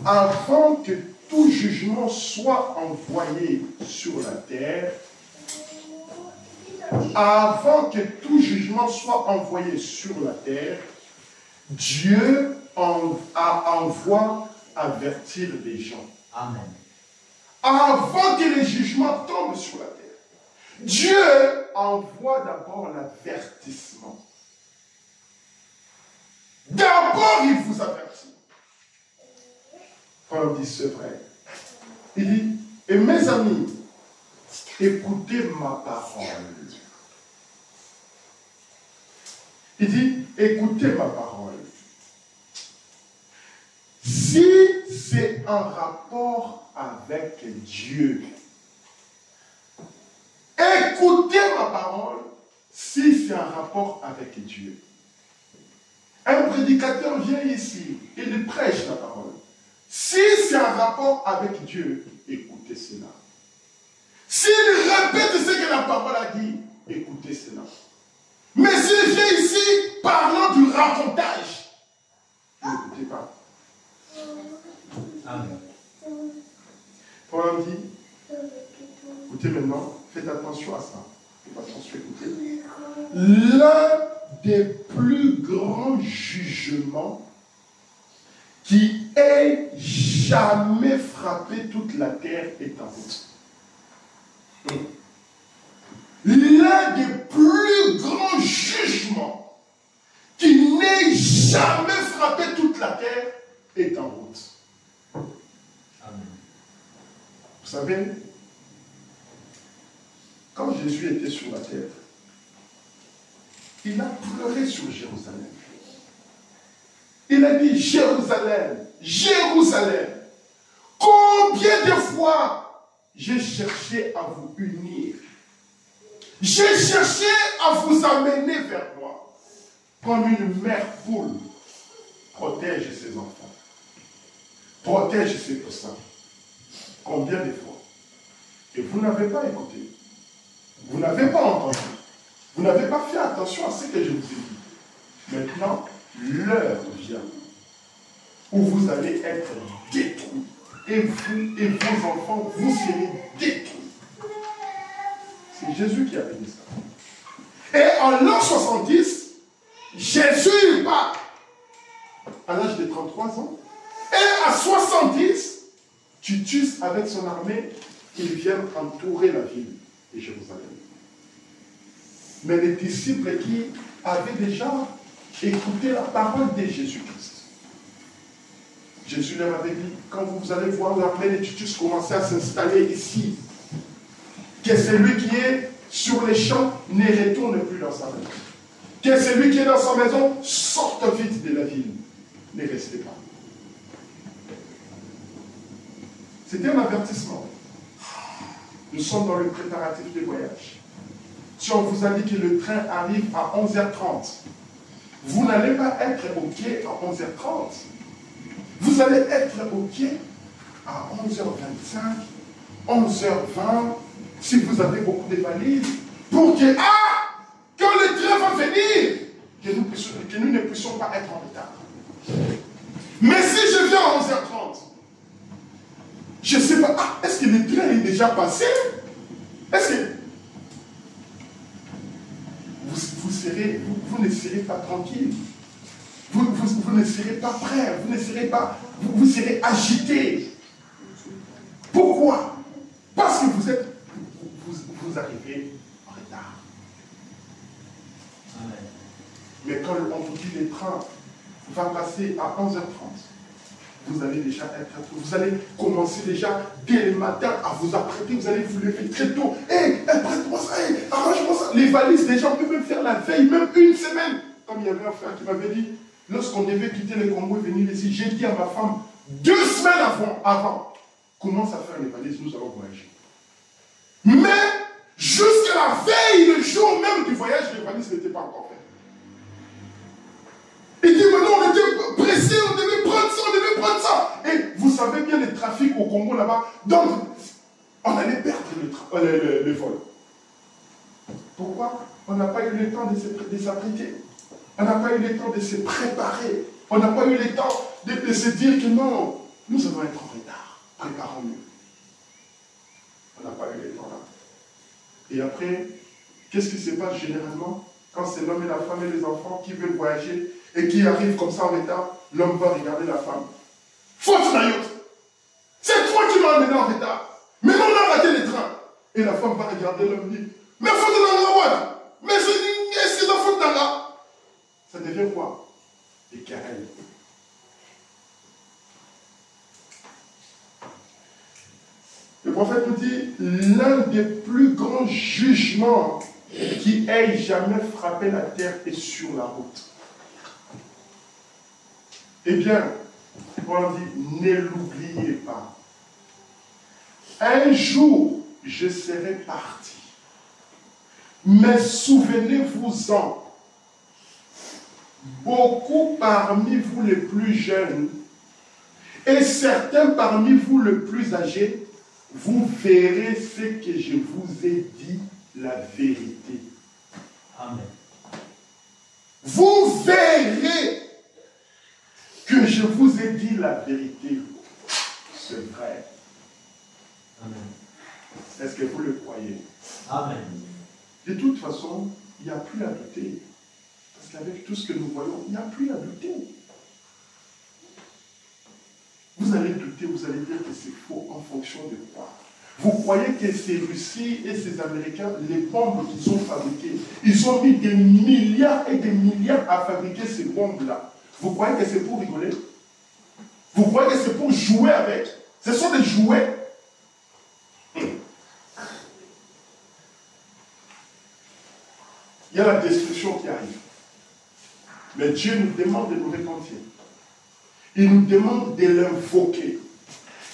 avant que tout jugement soit envoyé sur la terre, avant que tout jugement soit envoyé sur la terre, Dieu envoie avertir les gens. Amen. Avant que les jugements tombent sur la terre, Dieu envoie d'abord l'avertissement. D'abord, il vous avertit. Paul dit, c'est vrai. Il dit, et mes amis, écoutez ma parole. Il dit, écoutez ma parole. Si c'est un rapport avec Dieu, écoutez ma parole si c'est un rapport avec Dieu. Un prédicateur vient ici, il prêche la parole. Si c'est un rapport avec Dieu, écoutez cela. S'il répète ce que la parole a dit, écoutez cela. Mais s'il vient ici parlant du racontage, n'écoutez pas. Amen. Paul dit, écoutez maintenant, faites attention à ça. Faites attention, écoutez. L'un des plus grands jugements qui ait jamais frappé toute la terre est en route. L'un des plus grands jugements qui n'ait jamais frappé toute la terre est en route. Amen. Vous savez, quand Jésus était sur la terre, il a pleuré sur Jérusalem. Il a dit, Jérusalem, Jérusalem, combien de fois j'ai cherché à vous unir. J'ai cherché à vous amener vers moi. Comme une mère poule protège ses enfants. Protège ses poussins. Combien de fois? Et vous n'avez pas écouté. Vous n'avez pas entendu. Vous n'avez pas fait attention à ce que je vous ai dit. Maintenant, l'heure vient où vous allez être détruits. Et vous et vos enfants, vous serez détruits. C'est Jésus qui avait dit ça. Et en l'an 70, Jésus part à l'âge de 33 ans. Et à 70, Titus, avec son armée, ils viennent entourer la ville de Jérusalem. Mais les disciples qui avaient déjà écouté la parole de Jésus-Christ, Jésus leur avait dit, quand vous allez voir l'armée de Titus commencer à s'installer ici, que celui qui est sur les champs ne retourne plus dans sa maison. Que celui qui est dans sa maison sorte vite de la ville. Ne restez pas. C'était un avertissement. Nous sommes dans le préparatif des voyages. Si on vous a dit que le train arrive à 11h30, vous n'allez pas être au quai à 11h30. Vous allez être au quai à 11h25, 11h20, si vous avez beaucoup de valises, pour que, quand le train va venir, que nous ne puissions pas être en retard. Mais si je viens à 11h30, je ne sais pas, est-ce que le train est déjà passé? Est-ce que vous ne serez pas tranquille? Vous ne serez pas prêt, vous serez agité. Pourquoi? Parce que vous arrivez en retard. Amen. Mais quand on vous dit le train va passer à 11h30, vous allez déjà vous allez commencer déjà dès le matin à vous apprêter, vous allez vous lever très tôt. Prête-moi ça, arrange-moi ça. Les valises, les gens peuvent même faire la veille, même une semaine. Comme il y avait un frère qui m'avait dit, lorsqu'on devait quitter le Congo et venir ici, j'ai dit à ma femme, 2 semaines avant, commence à faire les valises, nous allons voyager. Mais, jusqu'à la veille, le jour même du voyage, les valises n'étaient pas encore faites. Il dit, maintenant on était pressés, on devait prendre ça. Et vous savez bien le trafic au Congo là-bas. Donc, on allait perdre le vol. Pourquoi? On n'a pas eu le temps de s'apprêter. On n'a pas eu le temps de se préparer. On n'a pas eu le temps de se dire que non, nous allons être en retard. Préparons-nous. On n'a pas eu le temps là. Et après, qu'est-ce qui se passe généralement quand c'est l'homme et la femme et les enfants qui veulent voyager et qui arrivent comme ça en retard? L'homme va regarder la femme. Faute d'ailleurs, c'est toi qui m'as amené en retard. Mais on a raté le train. Et la femme va regarder l'homme et dire, mais faute d'Anga, mais est-ce que c'est la faute d'Anga? Ça devient quoi? Des querelles. Le prophète nous dit, l'un des plus grands jugements qui ait jamais frappé la terre est sur la route. Eh bien, on dit, ne l'oubliez pas. Un jour, je serai parti. Mais souvenez-vous-en, beaucoup parmi vous les plus jeunes et certains parmi vous les plus âgés, vous verrez ce que je vous ai dit, la vérité. Amen. la vérité, c'est vrai. Amen. Est-ce que vous le croyez? Amen. De toute façon, il n'y a plus à douter. Parce qu'avec tout ce que nous voyons, il n'y a plus à douter. Vous allez douter, vous allez dire que c'est faux en fonction de quoi? Vous croyez que ces Russes et ces Américains, les bombes qu'ils ont fabriquées, ils ont mis des milliards et des milliards à fabriquer ces bombes-là. Vous croyez que c'est pour rigoler? Vous croyez que c'est pour jouer avec? Ce sont des jouets. Il y a la destruction qui arrive. Mais Dieu nous demande de nous repentir. Il nous demande de l'invoquer.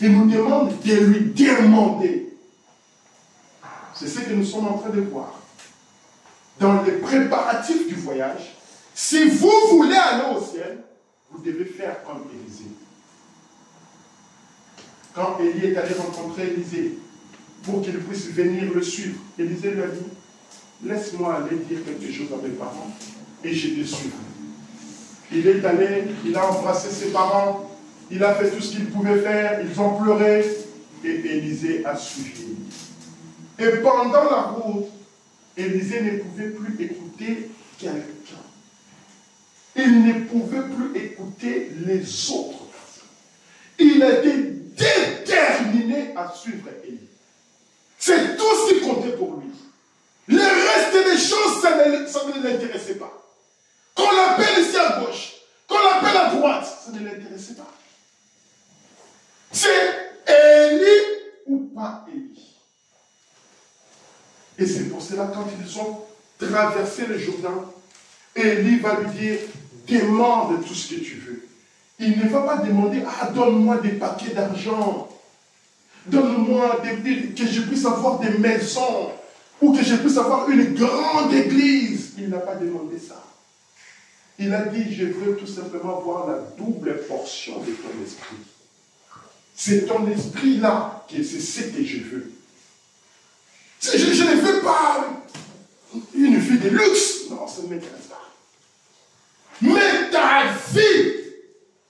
Il nous demande de lui demander. C'est ce que nous sommes en train de voir. Dans les préparatifs du voyage, si vous voulez aller au ciel, vous devez faire comme Élisée. Quand Élie est allé rencontrer Élisée, pour qu'il puisse venir le suivre, Élisée lui a dit, laisse-moi aller dire quelque chose à mes parents et je te suivrai. Il est allé, il a embrassé ses parents, il a fait tout ce qu'il pouvait faire, ils ont pleuré et Élisée a suivi. Et pendant la route, Élisée ne pouvait plus écouter quelqu'un. Il ne pouvait plus écouter les autres personnes. Il était déterminé à suivre Élie. C'est tout ce qui comptait pour lui. Le reste des choses, ça ne l'intéressait pas. Qu'on l'appelle ici à gauche, qu'on l'appelle à droite, ça ne l'intéressait pas. C'est Élie ou pas Élie. Et c'est pour cela, quand ils ont traversé le Jourdain, Élie va lui dire, demande tout ce que tu veux. Il ne va pas demander, ah, donne-moi des paquets d'argent, donne-moi que je puisse avoir des maisons, ou que je puisse avoir une grande église. Il n'a pas demandé ça. Il a dit, je veux tout simplement voir la double portion de ton esprit. C'est ton esprit-là, c'est ce que je veux. Je ne veux pas une vie de luxe. Non, ça ne m'intéresse pas. Mais ta vie,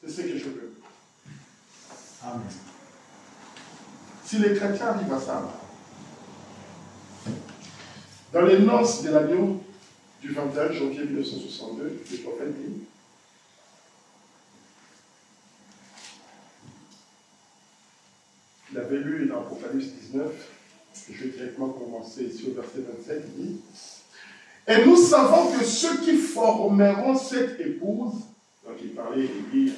c'est ce que je veux. Amen. Si les chrétiens arrivent à ça, dans les noces de l'agneau du 21 janvier 1962, le prophète dit, il avait lu dans Apocalypse 19, je vais directement commencer ici au verset 27, il dit, et nous savons que ceux qui formeront cette épouse, donc il parlait, il dit,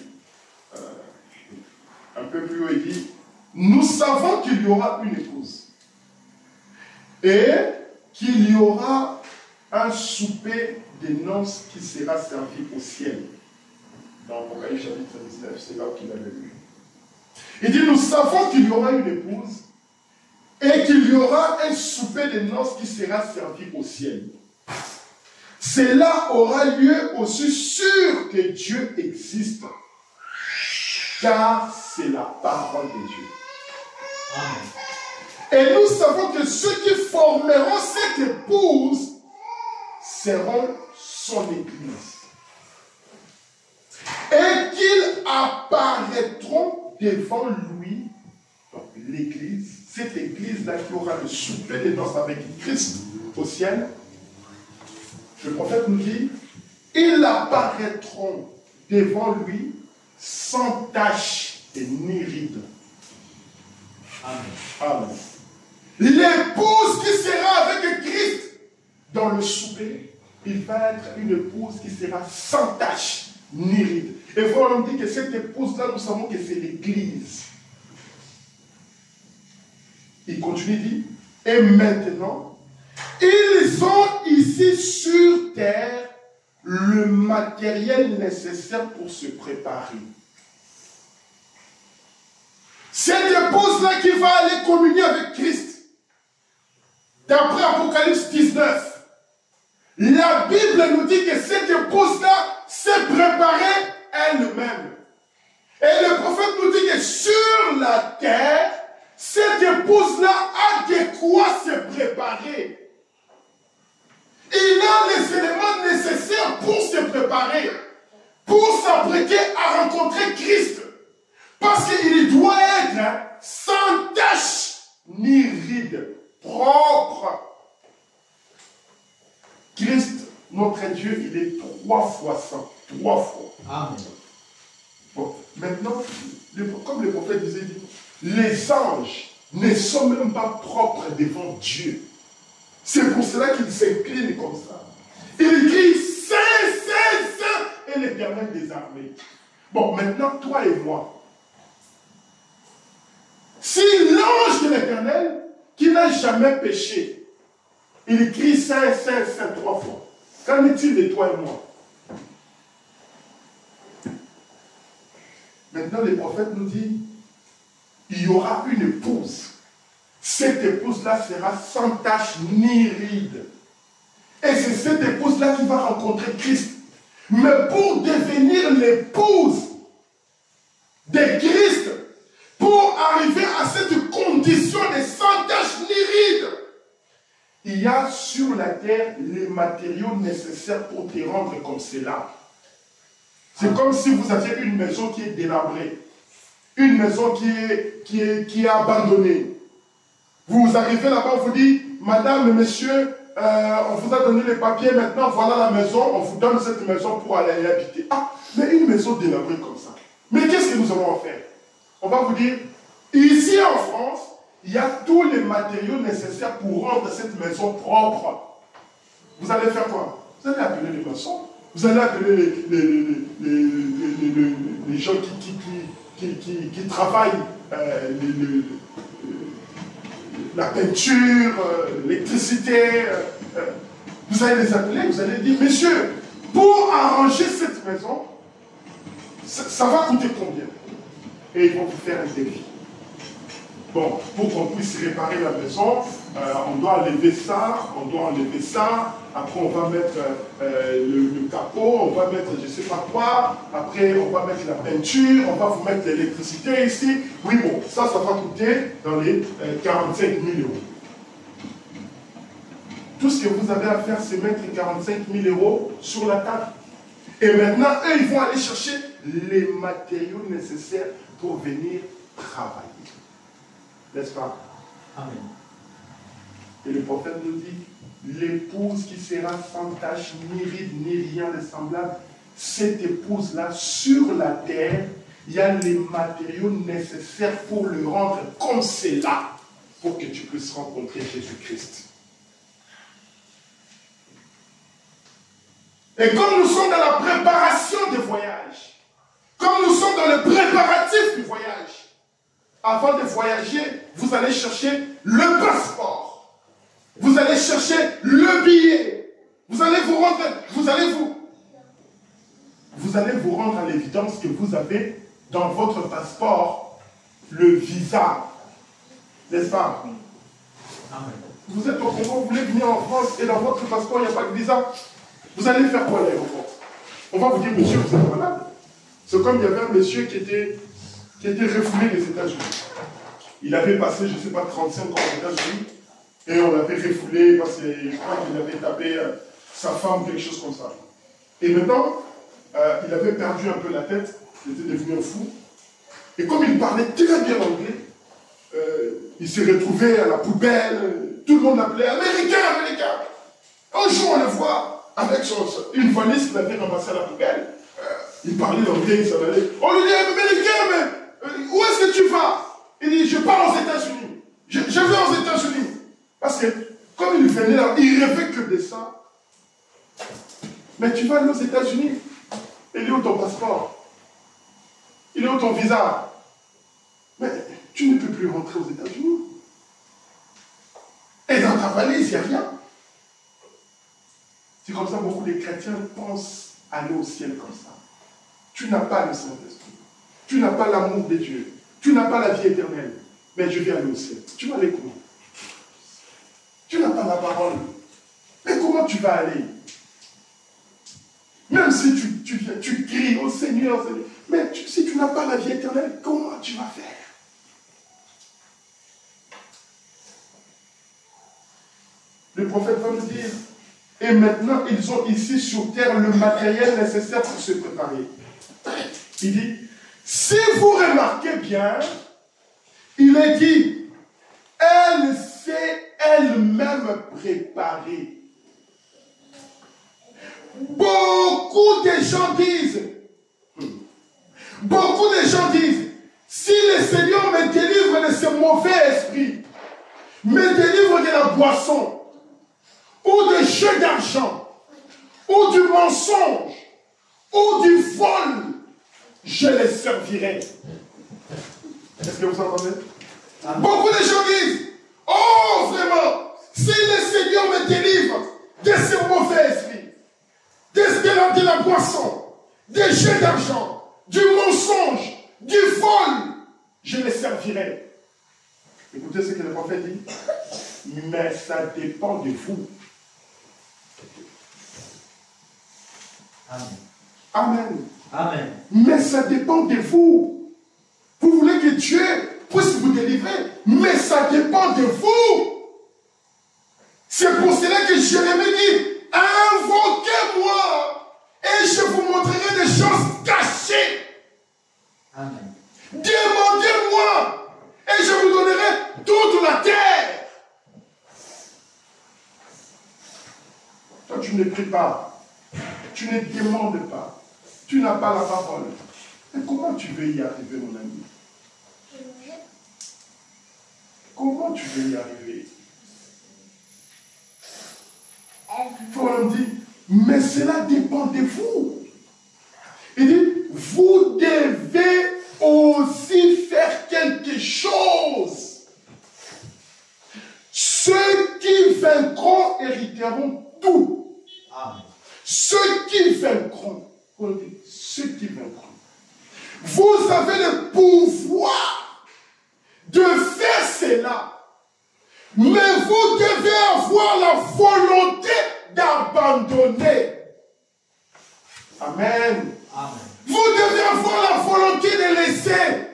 un peu plus haut, il dit, nous savons qu'il y aura une épouse, et qu'il y aura un souper de noces qui sera servi au ciel. Dans Apocalypse chapitre 19, c'est là qu'il avait lu. Il dit, nous savons qu'il y aura une épouse et qu'il y aura un souper de noces qui sera servi au ciel. Cela aura lieu aussi sûr que Dieu existe, car c'est la parole de Dieu. Amen. Et nous savons que ceux qui formeront cette épouse seront son église. Et qu'ils apparaîtront devant lui, donc l'église, cette église-là qui aura le souper des noces avec Christ au ciel. Le prophète nous dit, ils apparaîtront devant lui sans tache et ni ride. Amen. Amen. L'épouse qui sera avec Christ dans le souper, il va être une épouse qui sera sans tache ni ride. Et voilà, on dit que cette épouse-là, nous savons que c'est l'Église. Il continue, il dit, et maintenant, ils ont ici sur terre le matériel nécessaire pour se préparer. Cette épouse-là qui va aller communier avec Christ, d'après Apocalypse 19, la Bible nous dit que cette épouse-là s'est préparée elle-même. Et le prophète nous dit que sur la terre, cette épouse-là a de quoi se préparer. Il a les éléments nécessaires pour se préparer, pour s'apprêter à rencontrer Christ. Parce qu'il doit être sans tache ni ride, propre. Christ, notre Dieu, il est 3 fois saint. 3 fois. Amen. Bon, maintenant, comme le prophète disait, les anges ne sont même pas propres devant Dieu. C'est pour cela qu'ils s'inclinent comme ça. Il crie Saint, Saint, Saint, et l'Éternel des armées. Bon, maintenant, toi et moi, si l'ange de l'Éternel, qui n'a jamais péché, il crie Saint, Saint, Saint 3 fois, qu'en est-il de toi et moi? Maintenant, le prophète nous dit, il y aura une épouse. Cette épouse-là sera sans tache ni ride. Et c'est cette épouse-là qui va rencontrer Christ. Mais pour devenir l'épouse de Christ, pour arriver à cette condition de sans tache ni ride, il y a sur la terre les matériaux nécessaires pour te rendre comme cela. C'est comme si vous aviez une maison qui est délabrée, une maison qui est abandonnée. Vous arrivez là-bas, on vous dit, madame, monsieur, on vous a donné les papiers, maintenant voilà la maison, on vous donne cette maison pour aller y habiter. Ah, mais une maison délabrée comme ça. Mais qu'est-ce que nous allons en faire? On va vous dire, ici en France, il y a tous les matériaux nécessaires pour rendre cette maison propre. Vous allez faire quoi? Vous allez appeler les maçons. Vous allez appeler les gens qui travaillent la peinture, l'électricité. Vous allez les appeler, vous allez dire, messieurs, pour arranger cette maison, ça va coûter combien? Et ils vont vous faire un devis. Bon, pour qu'on puisse réparer la maison, on doit enlever ça, après on va mettre le capot, on va mettre je ne sais pas quoi, après on va mettre la peinture, on va vous mettre l'électricité ici. Oui, bon, ça va coûter dans les 45 000 €. Tout ce que vous avez à faire, c'est mettre 45 000 € sur la table. Et maintenant, eux, ils vont aller chercher les matériaux nécessaires pour venir travailler. N'est-ce pas? Amen. Et le prophète nous dit, l'épouse qui sera sans tache, ni ride, ni rien de semblable, cette épouse-là, sur la terre, il y a les matériaux nécessaires pour le rendre comme c'est là, pour que tu puisses rencontrer Jésus-Christ. Et comme nous sommes dans la préparation des voyages, comme nous sommes dans le préparatif du voyage, avant de voyager, vous allez chercher le passeport. Vous allez chercher le billet. Vous allez vous rendre à l'évidence que vous avez dans votre passeport le visa. N'est-ce pas? Amen. Vous êtes au Congo, vous voulez venir en France et dans votre passeport, il n'y a pas de visa. Vous allez faire quoi à l'aéroport? On va vous dire, monsieur, vous êtes malade. C'est comme il y avait un monsieur qui était refoulé des États-Unis. Il avait passé, je ne sais pas, 35 ans aux États-Unis et on l'avait refoulé parce que je crois qu'il avait tapé sa femme, quelque chose comme ça. Et maintenant, il avait perdu un peu la tête, il était devenu un fou. Et comme il parlait très bien anglais, il s'est retrouvé à la poubelle, tout le monde l'appelait Américain, Américain. Un jour, on le voit avec une valise qu'il avait ramassée à la poubelle. Il parlait l'anglais, il s'en allait. On lui dit Américain, mais où est-ce que tu vas? Il dit, je pars aux États-Unis. Je vais aux États-Unis. Parce que, comme il venait là, il rêvait que de ça. Mais tu vas aller aux États-Unis. Il est où ton passeport? Il est où ton visa? Mais tu ne peux plus rentrer aux États-Unis. Et dans ta valise, il n'y a rien. C'est comme ça que beaucoup de chrétiens pensent aller au ciel comme ça. Tu n'as pas le Saint-Esprit. Tu n'as pas l'amour de Dieu. Tu n'as pas la vie éternelle. Mais je vais aller au ciel. Tu vas aller comment? Tu n'as pas la parole. Mais comment tu vas aller? Même si tu viens, tu cries au Seigneur, Seigneur. Mais si tu n'as pas la vie éternelle, comment tu vas faire? Le prophète va nous dire, et maintenant ils ont ici sur terre le matériel nécessaire pour se préparer. Il dit, Si vous remarquez bien, il est dit, elle s'est elle-même préparée. Beaucoup de gens disent, si le Seigneur me délivre de ce mauvais esprit, me délivre de la boisson, ou des jeux d'argent, ou du mensonge, ou du vol, je les servirai. Est-ce que vous entendez? Beaucoup de gens disent, oh vraiment, si le Seigneur me délivre de ce mauvais esprit, de la boisson, des jeux d'argent, du mensonge, du vol, je les servirai. Écoutez ce que le prophète dit. Mais ça dépend de vous. Amen. Amen. Amen. Mais ça dépend de vous. Vous voulez que Dieu puisse vous délivrer, mais ça dépend de vous. C'est pour cela que Jérémie dit, invoquez-moi et je vous montrerai des choses cachées. Amen. Demandez-moi et je vous donnerai toute la terre. Toi, tu ne pries pas, tu ne demandes pas, tu n'as pas la parole. Et comment tu veux y arriver, mon ami? Comment tu veux y arriver? Paul dit, mais cela dépend de vous. Il dit, vous devez aussi faire quelque chose. Ceux qui vaincront hériteront tout. Amen. Ceux qui vaincront, Paul dit, ceux qui vaincront. Vous avez le pouvoir de faire cela. Mais vous devez avoir la volonté d'abandonner. Amen. Amen. Vous devez avoir la volonté de laisser.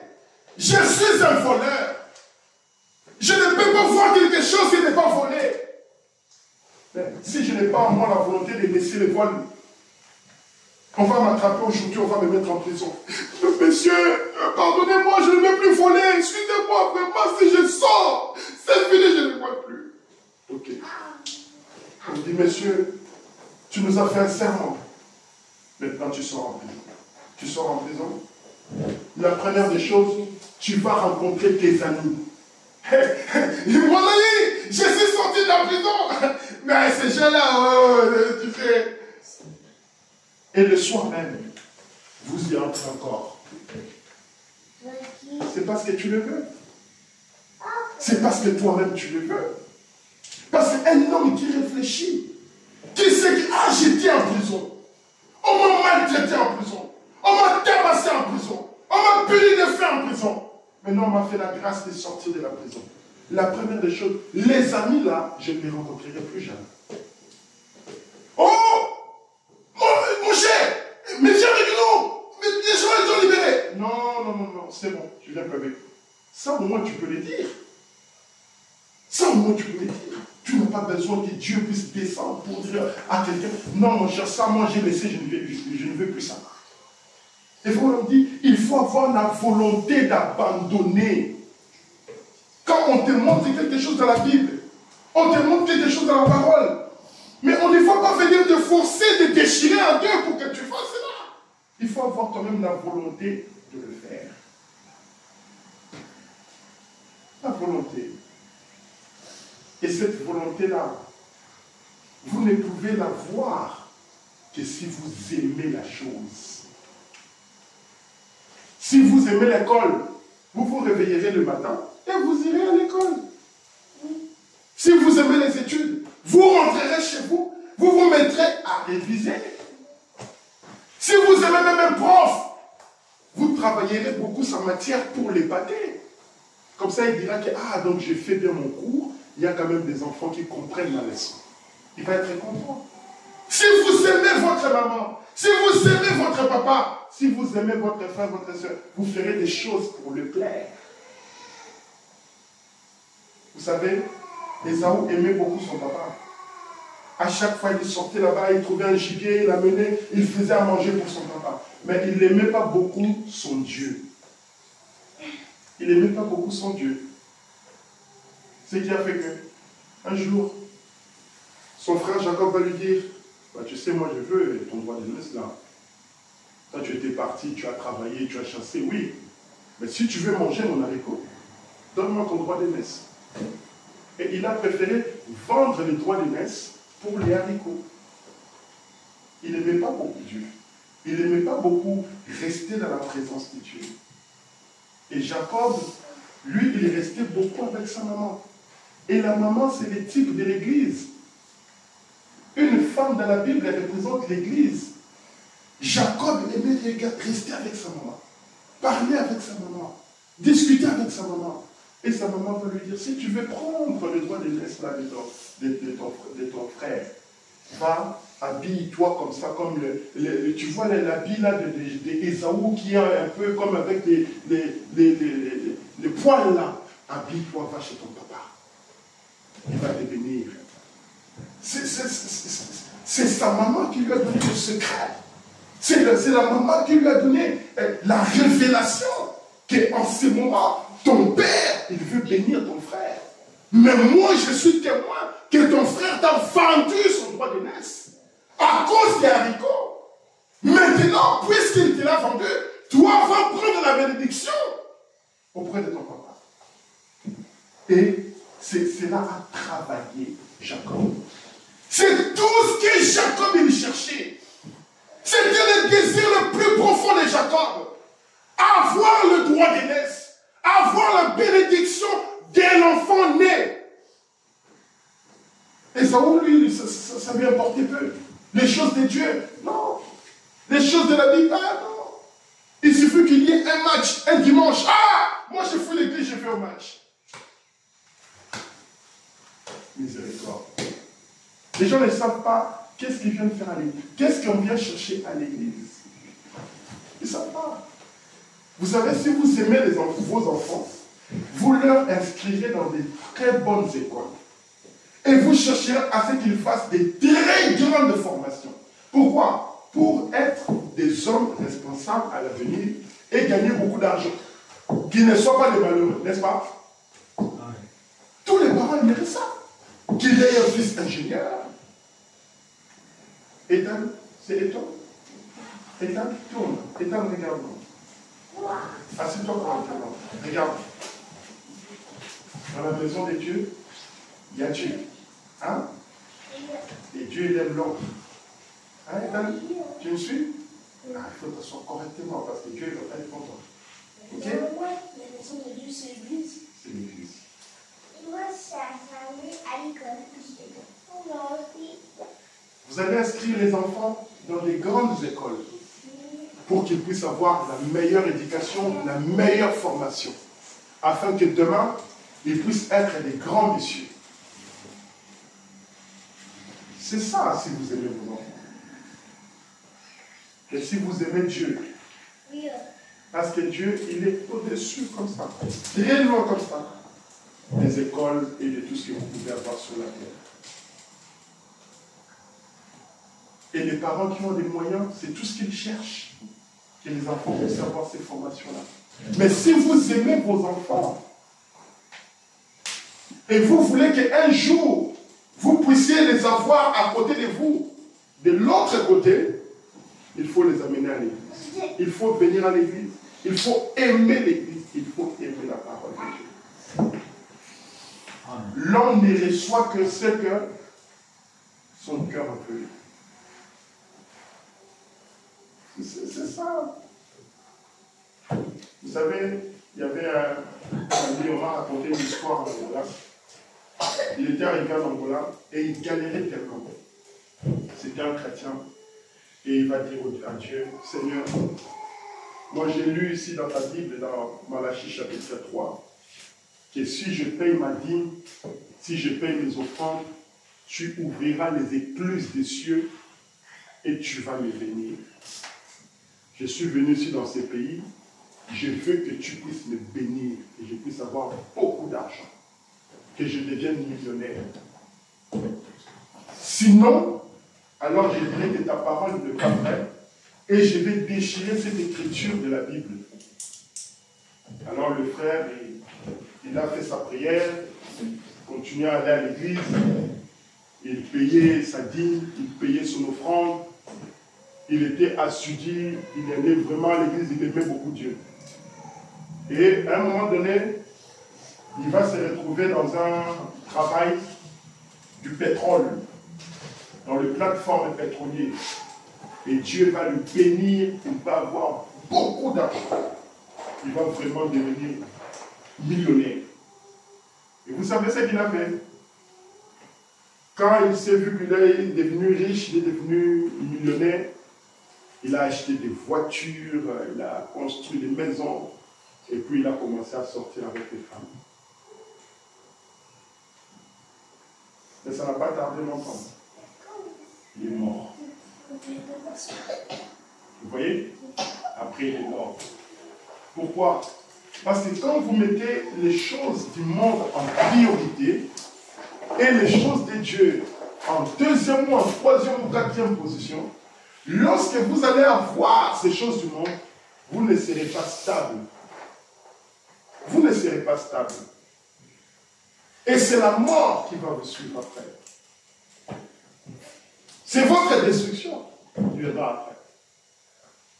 Je suis un voleur. Je ne peux pas voir quelque chose qui n'est pas volé. Mais si je n'ai pas en moi la volonté de laisser le vol, on va m'attraper aujourd'hui, on va me mettre en prison. Monsieur, pardonnez-moi, je ne veux plus voler. Excusez-moi, vraiment, si je sors, c'est fini, je ne vois plus. Ok. On dit, monsieur, tu nous as fait un serment. Maintenant, tu sors en prison. Tu sors en prison. La première des choses, tu vas rencontrer tes amis. Mon ami, je suis sorti de la prison. Mais ces gens-là, tu sais. Et le soir même, vous y entrez encore. C'est parce que tu le veux. C'est parce que toi-même tu le veux. Parce qu'un homme qui réfléchit, qui sait que j'étais en prison, on m'a maltraité en prison, on m'a tabassé en prison, on m'a puni de faire en prison. Maintenant on m'a fait la grâce de sortir de la prison. La première des choses, les amis là, je ne les rencontrerai plus jamais. Oh! Mon cher, mais viens avec nous, mais les gens ils ont libéré. Non, c'est bon, je viens avec. Ça au moins tu peux le dire. Ça au moins tu peux le dire. Tu n'as pas besoin que Dieu puisse descendre pour dire à quelqu'un, non mon cher, ça moi j'ai laissé, je ne veux plus ça. Et on dit, il faut avoir la volonté d'abandonner. Quand on te montre quelque chose dans la Bible, on te montre quelque chose dans la parole, mais on ne va pas venir te forcer de déchirer en deux pour que tu fasses cela. Il faut avoir quand même la volonté de le faire. La volonté. Et cette volonté-là, vous ne pouvez la voir que si vous aimez la chose. Si vous aimez l'école, vous vous réveillerez le matin et vous irez à l'école. Si vous aimez les études, vous rentrerez chez vous, vous vous mettrez à réviser. Si vous aimez même un prof, vous travaillerez beaucoup sa matière pour l'épater. Comme ça, il dira que, donc j'ai fait bien mon cours, il y a quand même des enfants qui comprennent ma leçon. Il va être content. Si vous aimez votre maman, si vous aimez votre papa, si vous aimez votre frère, votre soeur, vous ferez des choses pour le plaire. Vous savez, Ésaü aimait beaucoup son papa. À chaque fois, il sortait là-bas, il trouvait un gibier, il l'amenait, il faisait à manger pour son papa. Mais il n'aimait pas beaucoup son Dieu. Il n'aimait pas beaucoup son Dieu. Ce qui a fait que, un jour, son frère Jacob va lui dire, bah, tu sais, moi je veux ton droit d'aînesse là. Toi, tu étais parti, tu as travaillé, tu as chassé, oui. Mais si tu veux manger mon haricot, donne-moi ton droit d'aînesse. Et il a préféré vendre les droits d'aînesse pour les haricots. Il n'aimait pas beaucoup Dieu. Il n'aimait pas beaucoup rester dans la présence de Dieu. Et Jacob, lui, il restait beaucoup avec sa maman. Et la maman, c'est le type de l'église. Une femme dans la Bible, elle représente l'église. Jacob aimait rester avec sa maman, parler avec sa maman, discuter avec sa maman. Et sa maman va lui dire, si tu veux prendre le droit d'aînesse de ton frère, va, habille-toi comme ça, comme tu vois l'habit là d'Ésaü qui est un peu comme avec les poils là. Habille-toi, va chez ton papa. Il va te bénir. C'est sa maman qui lui a donné le secret. C'est la maman qui lui a donné la révélation qu'en ce moment, ton père, il veut bénir ton frère. Mais moi, je suis témoin que ton frère t'a vendu son droit d'aînesse à cause des haricots. Maintenant, puisqu'il te l'a vendu, toi vas prendre la bénédiction auprès de ton papa. Et cela a travaillé Jacob. C'est tout ce que Jacob il cherchait. C'était le désir le plus profond de Jacob. Avoir le droit d'aînesse. Avoir la bénédiction de l'enfant né. Et Saoul, lui, ça lui importait peu. Les choses de Dieu, non. Les choses de la Bible, non. Il suffit qu'il y ait un match, un dimanche. Ah, moi je fais l'église, je fais un match. Miséricorde. Les gens ne savent pas qu'est-ce qu'ils viennent faire à l'église. Qu'est-ce qu'on vient chercher à l'église. Ils ne savent pas. Vous savez, si vous aimez vos enfants, vous leur inscrirez dans des très bonnes écoles. Et vous chercherez à ce qu'ils fassent des très grandes formations. Pourquoi? Pour être des hommes responsables à l'avenir et gagner beaucoup d'argent. Qu'ils ne soient pas des malheureux, n'est-ce pas? Tous les parents méritent ça. Qu'il ait un fils ingénieur. Ethan, c'est Ethan. Ethan, tourne. Ethan, regarde-moi. Assieds-toi correctement. Regarde. Dans la maison de Dieu, il y a Dieu. Hein? Et Dieu, il aime l'homme. Hein, Ethan? Tu me suis? Ah, il faut t'asseoir correctement parce que Dieu ne va pas être content. Ok? La maison de Dieu, c'est l'église. C'est l'église. Moi, ça à l'école. Vous allez inscrire les enfants dans des grandes écoles pour qu'ils puissent avoir la meilleure éducation, la meilleure formation, afin que demain, ils puissent être des grands messieurs. C'est ça si vous aimez vos enfants. Et si vous aimez Dieu, parce que Dieu, il est au-dessus comme ça, très loin comme ça, des écoles et de tout ce que vous pouvez avoir sur la terre. Et les parents qui ont des moyens, c'est tout ce qu'ils cherchent, que les enfants puissent avoir ces formations-là. Mais si vous aimez vos enfants, et vous voulez qu'un jour, vous puissiez les avoir à côté de vous, de l'autre côté, il faut les amener à l'église. Il faut venir à l'église. Il faut aimer l'église. Il faut aimer la parole de Dieu. L'homme ne reçoit que ce que son cœur veut. C'est ça. Vous savez, il y avait un lion raconté une histoire en Angola. Il était arrivé en Angola et il galérait tellement. C'était un chrétien. Et il va dire à Dieu, Seigneur, moi j'ai lu ici dans ta Bible, dans Malachie chapitre 3, que si je paye ma dîme, si je paye mes offrandes, tu ouvriras les écluses des cieux et tu vas me bénir. Je suis venu ici dans ces pays, je veux que tu puisses me bénir et je puisse avoir beaucoup d'argent, que je devienne millionnaire. Sinon, alors je dirais que ta parole n'est pas vraie et je vais déchirer cette écriture de la Bible. Alors le frère, il a fait sa prière, il continuait à aller à l'église, il payait sa dîme, il payait son offrande, il était assidu, il aimait vraiment l'église, il aimait beaucoup Dieu. Et à un moment donné, il va se retrouver dans un travail du pétrole, dans le plateforme pétrolier. Et Dieu va le bénir, il va avoir beaucoup d'argent. Il va vraiment devenir millionnaire. Et vous savez ce qu'il a fait? Quand il s'est vu qu'il est devenu riche, il est devenu millionnaire, il a acheté des voitures, il a construit des maisons, et puis il a commencé à sortir avec les femmes. Mais ça n'a pas tardé longtemps. Il est mort. Vous voyez? Après, il est mort. Pourquoi? Parce que quand vous mettez les choses du monde en priorité et les choses de Dieu en deuxième ou en troisième ou quatrième position, lorsque vous allez avoir ces choses du monde, vous ne serez pas stable. Vous ne serez pas stable. Et c'est la mort qui va vous suivre après. C'est votre destruction qui viendra après.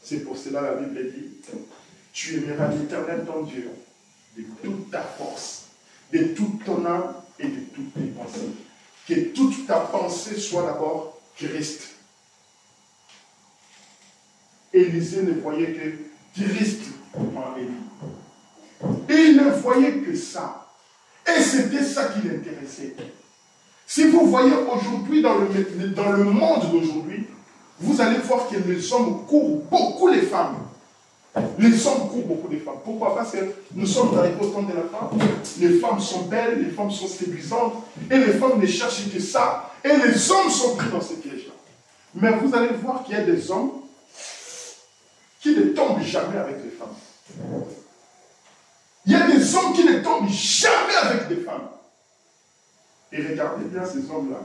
C'est pour cela la Bible dit, tu aimeras l'Éternel ton Dieu de toute ta force, de toute ton âme et de toutes tes pensées. Que toute ta pensée soit d'abord Christ. Élisée ne voyait que Christ en Élie. Et il ne voyait que ça. Et c'était ça qui l'intéressait. Si vous voyez aujourd'hui dans le monde d'aujourd'hui, vous allez voir que les hommes courent beaucoup les femmes. Les hommes courent beaucoup les femmes. Pourquoi? Parce que nous sommes arrivés au temps de la femme. Les femmes sont belles, les femmes sont séduisantes, et les femmes ne cherchent que ça, et les hommes sont pris dans ces pièges-là. Mais vous allez voir qu'il y a des hommes qui ne tombent jamais avec les femmes. Il y a des hommes qui ne tombent jamais avec des femmes. Et regardez bien ces hommes-là.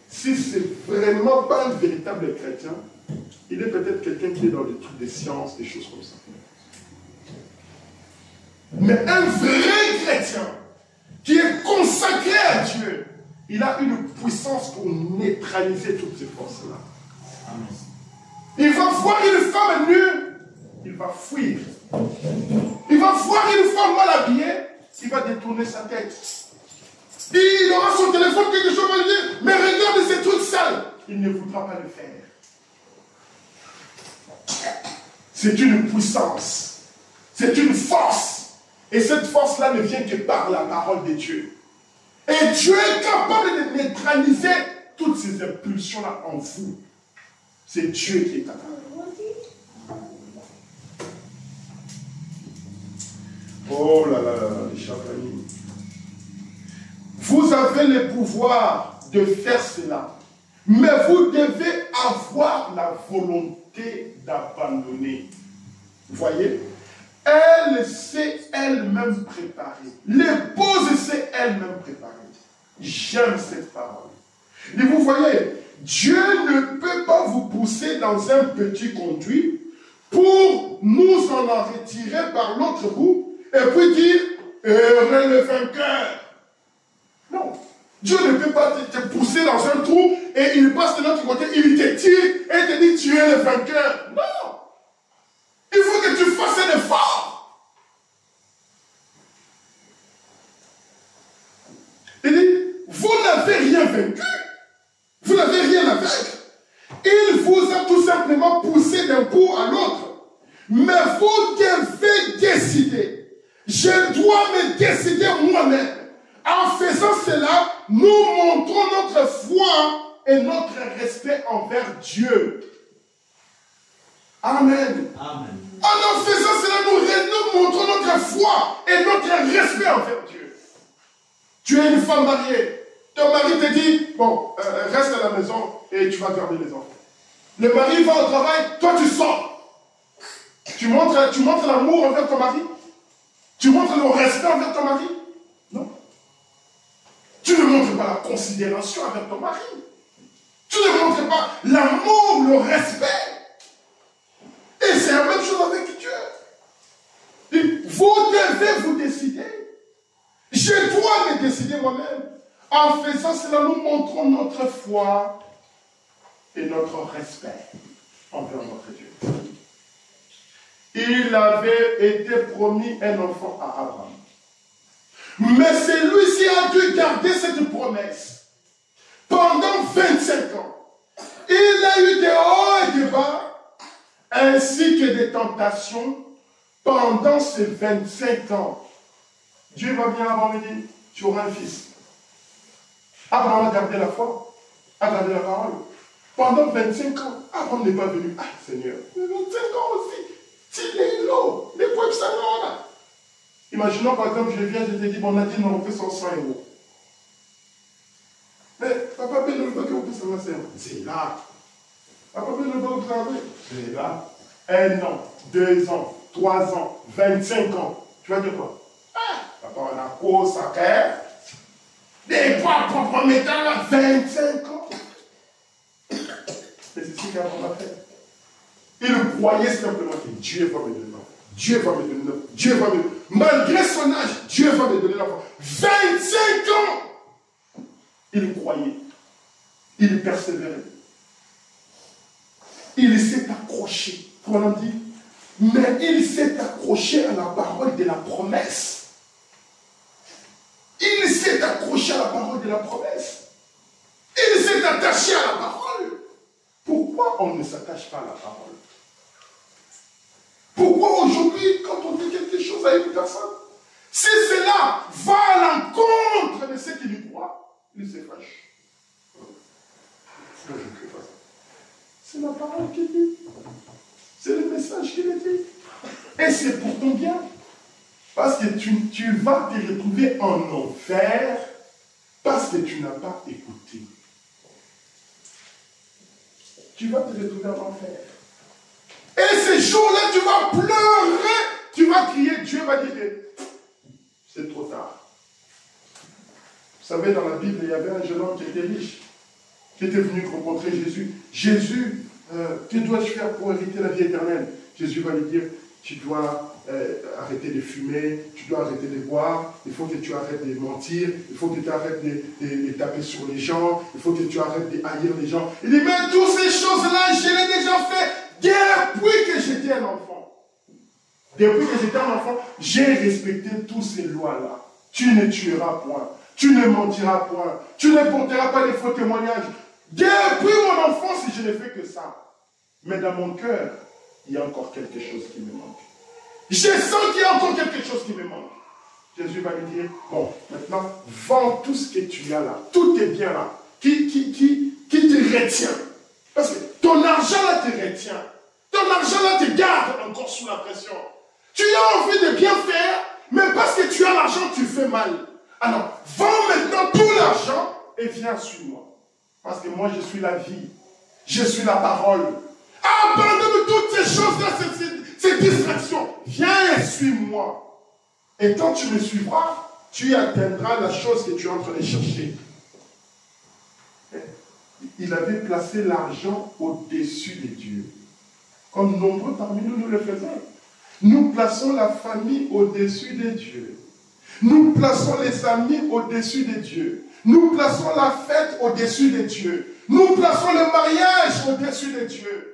Si c'est vraiment pas un véritable chrétien, il est peut-être quelqu'un qui est dans des trucs des sciences, des choses comme ça. Mais un vrai chrétien qui est consacré à Dieu, il a une puissance pour neutraliser toutes ces forces-là. Il va voir une femme nue, il va fuir. Il va voir une femme mal habillée, il va détourner sa tête. Il aura son téléphone, quelque chose va lui dire, mais regarde ces trucs sales. Il ne voudra pas le faire. C'est une puissance. C'est une force. Et cette force-là ne vient que par la parole de Dieu. Et Dieu est capable de neutraliser toutes ces impulsions-là en vous. C'est Dieu qui est capable. Oh là là là, les chers amis. Vous avez le pouvoir de faire cela. Mais vous devez avoir la volonté d'abandonner. Vous voyez? Elle s'est elle-même préparée. L'épouse s'est elle-même préparée. J'aime cette parole. Et vous voyez, Dieu ne peut pas vous pousser dans un petit conduit pour nous en retirer par l'autre bout et puis dire, heureux le vainqueur. Non. Dieu ne peut pas te pousser dans un trou et il passe de l'autre côté, il te tire et te dit tu es le vainqueur. Non. Il faut que tu fasses un effort. Il dit, vous n'avez rien vaincu. Vous n'avez rien à vaincre. Il vous a tout simplement poussé d'un bout à l'autre. Mais vous devez décider. Je dois me décider moi-même. En faisant cela, nous montrons notre foi et notre respect envers Dieu. Amen. Amen. En faisant cela, nous montrons notre foi et notre respect envers Dieu. Tu es une femme mariée. Ton mari te dit, bon, reste à la maison et tu vas garder les enfants. Le mari va au travail, toi tu sors. Tu montres l'amour envers ton mari? Tu montres le respect envers ton mari? Non. Tu ne montres pas la considération envers ton mari. ne montre pas l'amour, le respect. Et c'est la même chose avec Dieu. Vous devez vous décider. Je dois me décider moi-même. En faisant cela, nous montrons notre foi et notre respect envers notre Dieu. Il avait été promis un enfant à Abraham. Mais celui-ci a dû garder cette promesse pendant 25 ans. Il a eu des hauts et des bas, ainsi que des tentations pendant ces 25 ans. Dieu va venir avant et dire, tu auras un fils. Abraham a gardé la foi, a gardé la parole. Pendant 25 ans, Abraham n'est pas venu. Ah, Seigneur, 25 ans aussi. S'il est l'eau, les peuples s'en là. Imaginons par exemple, je viens, je te dis, bon, on a dit, non, on fait 100 euros. Mais papa, ne veut pas que vous puissiez savoir, c'est là. Papa, ne veut pas que vous saviez, c'est là. 1 an, 2 ans, 3 ans, 25 ans. Tu vas dire quoi? Ah, papa, on a quoi, ça fait? Des fois, papa, mettant là, 25 ans. Mais c'est ce qu'Abraham a fait. Il croyait simplement que Dieu va me donner l'enfant. Dieu va me donner l'enfant. Dieu va me donner. Malgré son âge, Dieu va me donner l'enfant. 25 ans! Il croyait. Il persévérait. Il s'est accroché. Comme on dit. Mais il s'est accroché à la parole de la promesse. Il s'est accroché à la parole de la promesse. Il s'est attaché à la parole. Pourquoi on ne s'attache pas à la parole? Pourquoi aujourd'hui, quand on dit quelque chose à une personne, si cela va à l'encontre de ce qu'il y croit, il se fâche. Je ne fais pas ça. C'est la parole qui dit. C'est le message qui dit. Et c'est pour ton bien. Parce que tu vas te retrouver en enfer parce que tu n'as pas écouté. Tu vas te retrouver en enfer. Et ces jours-là, tu vas pleurer, tu vas crier, Dieu va dire, c'est trop tard. Vous savez, dans la Bible, il y avait un jeune homme qui était riche, qui était venu rencontrer Jésus. Jésus, que dois-je faire pour hériter la vie éternelle? Jésus va lui dire, tu dois arrêter de fumer, tu dois arrêter de boire, il faut que tu arrêtes de mentir, il faut que tu arrêtes de taper sur les gens, il faut que tu arrêtes de haïr les gens. Il dit, mais toutes ces choses-là, je l'ai déjà fait depuis que j'étais un enfant. Depuis que j'étais un enfant, j'ai respecté toutes ces lois-là. Tu ne tueras point, tu ne mentiras point, tu ne porteras pas les faux témoignages. Depuis mon enfance, je n'ai fait que ça. Mais dans mon cœur, il y a encore quelque chose qui me manque. Je sens qu'il y a encore quelque chose qui me manque. Jésus va lui dire, bon, maintenant, vends tout ce que tu as là, tous tes biens là, qui te retient. Parce que ton argent là te retient. Ton argent là te garde encore sous la pression. Tu as envie de bien faire, mais parce que tu as l'argent, tu fais mal. Alors, vends maintenant tout l'argent et viens, suis-moi. Parce que moi, je suis la vie. Je suis la parole. Abandonne toutes ces choses-là, ces distractions. Viens et suis-moi. Et quand tu me suivras, tu atteindras la chose que tu es en train de chercher. Il avait placé l'argent au-dessus de Dieu. Comme nombreux parmi nous, nous le faisons. Nous plaçons la famille au-dessus de Dieu. Nous plaçons les amis au-dessus de Dieu. Nous plaçons la fête au-dessus de Dieu. Nous plaçons le mariage au-dessus de Dieu.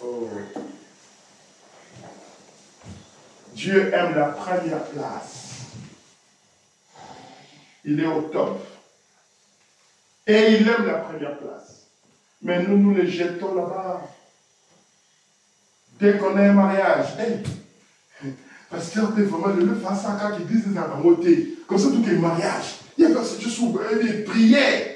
Oh. Dieu aime la première place. Il est au top. Et il aime la première place. Mais nous, nous les jetons là-bas. Dès qu'on a un mariage, hey, parce qu'il y a vraiment le face à cas qui disent des amotés. Comme ça, tout est mariage. Il y a personne qui s'ouvre, il y a prière.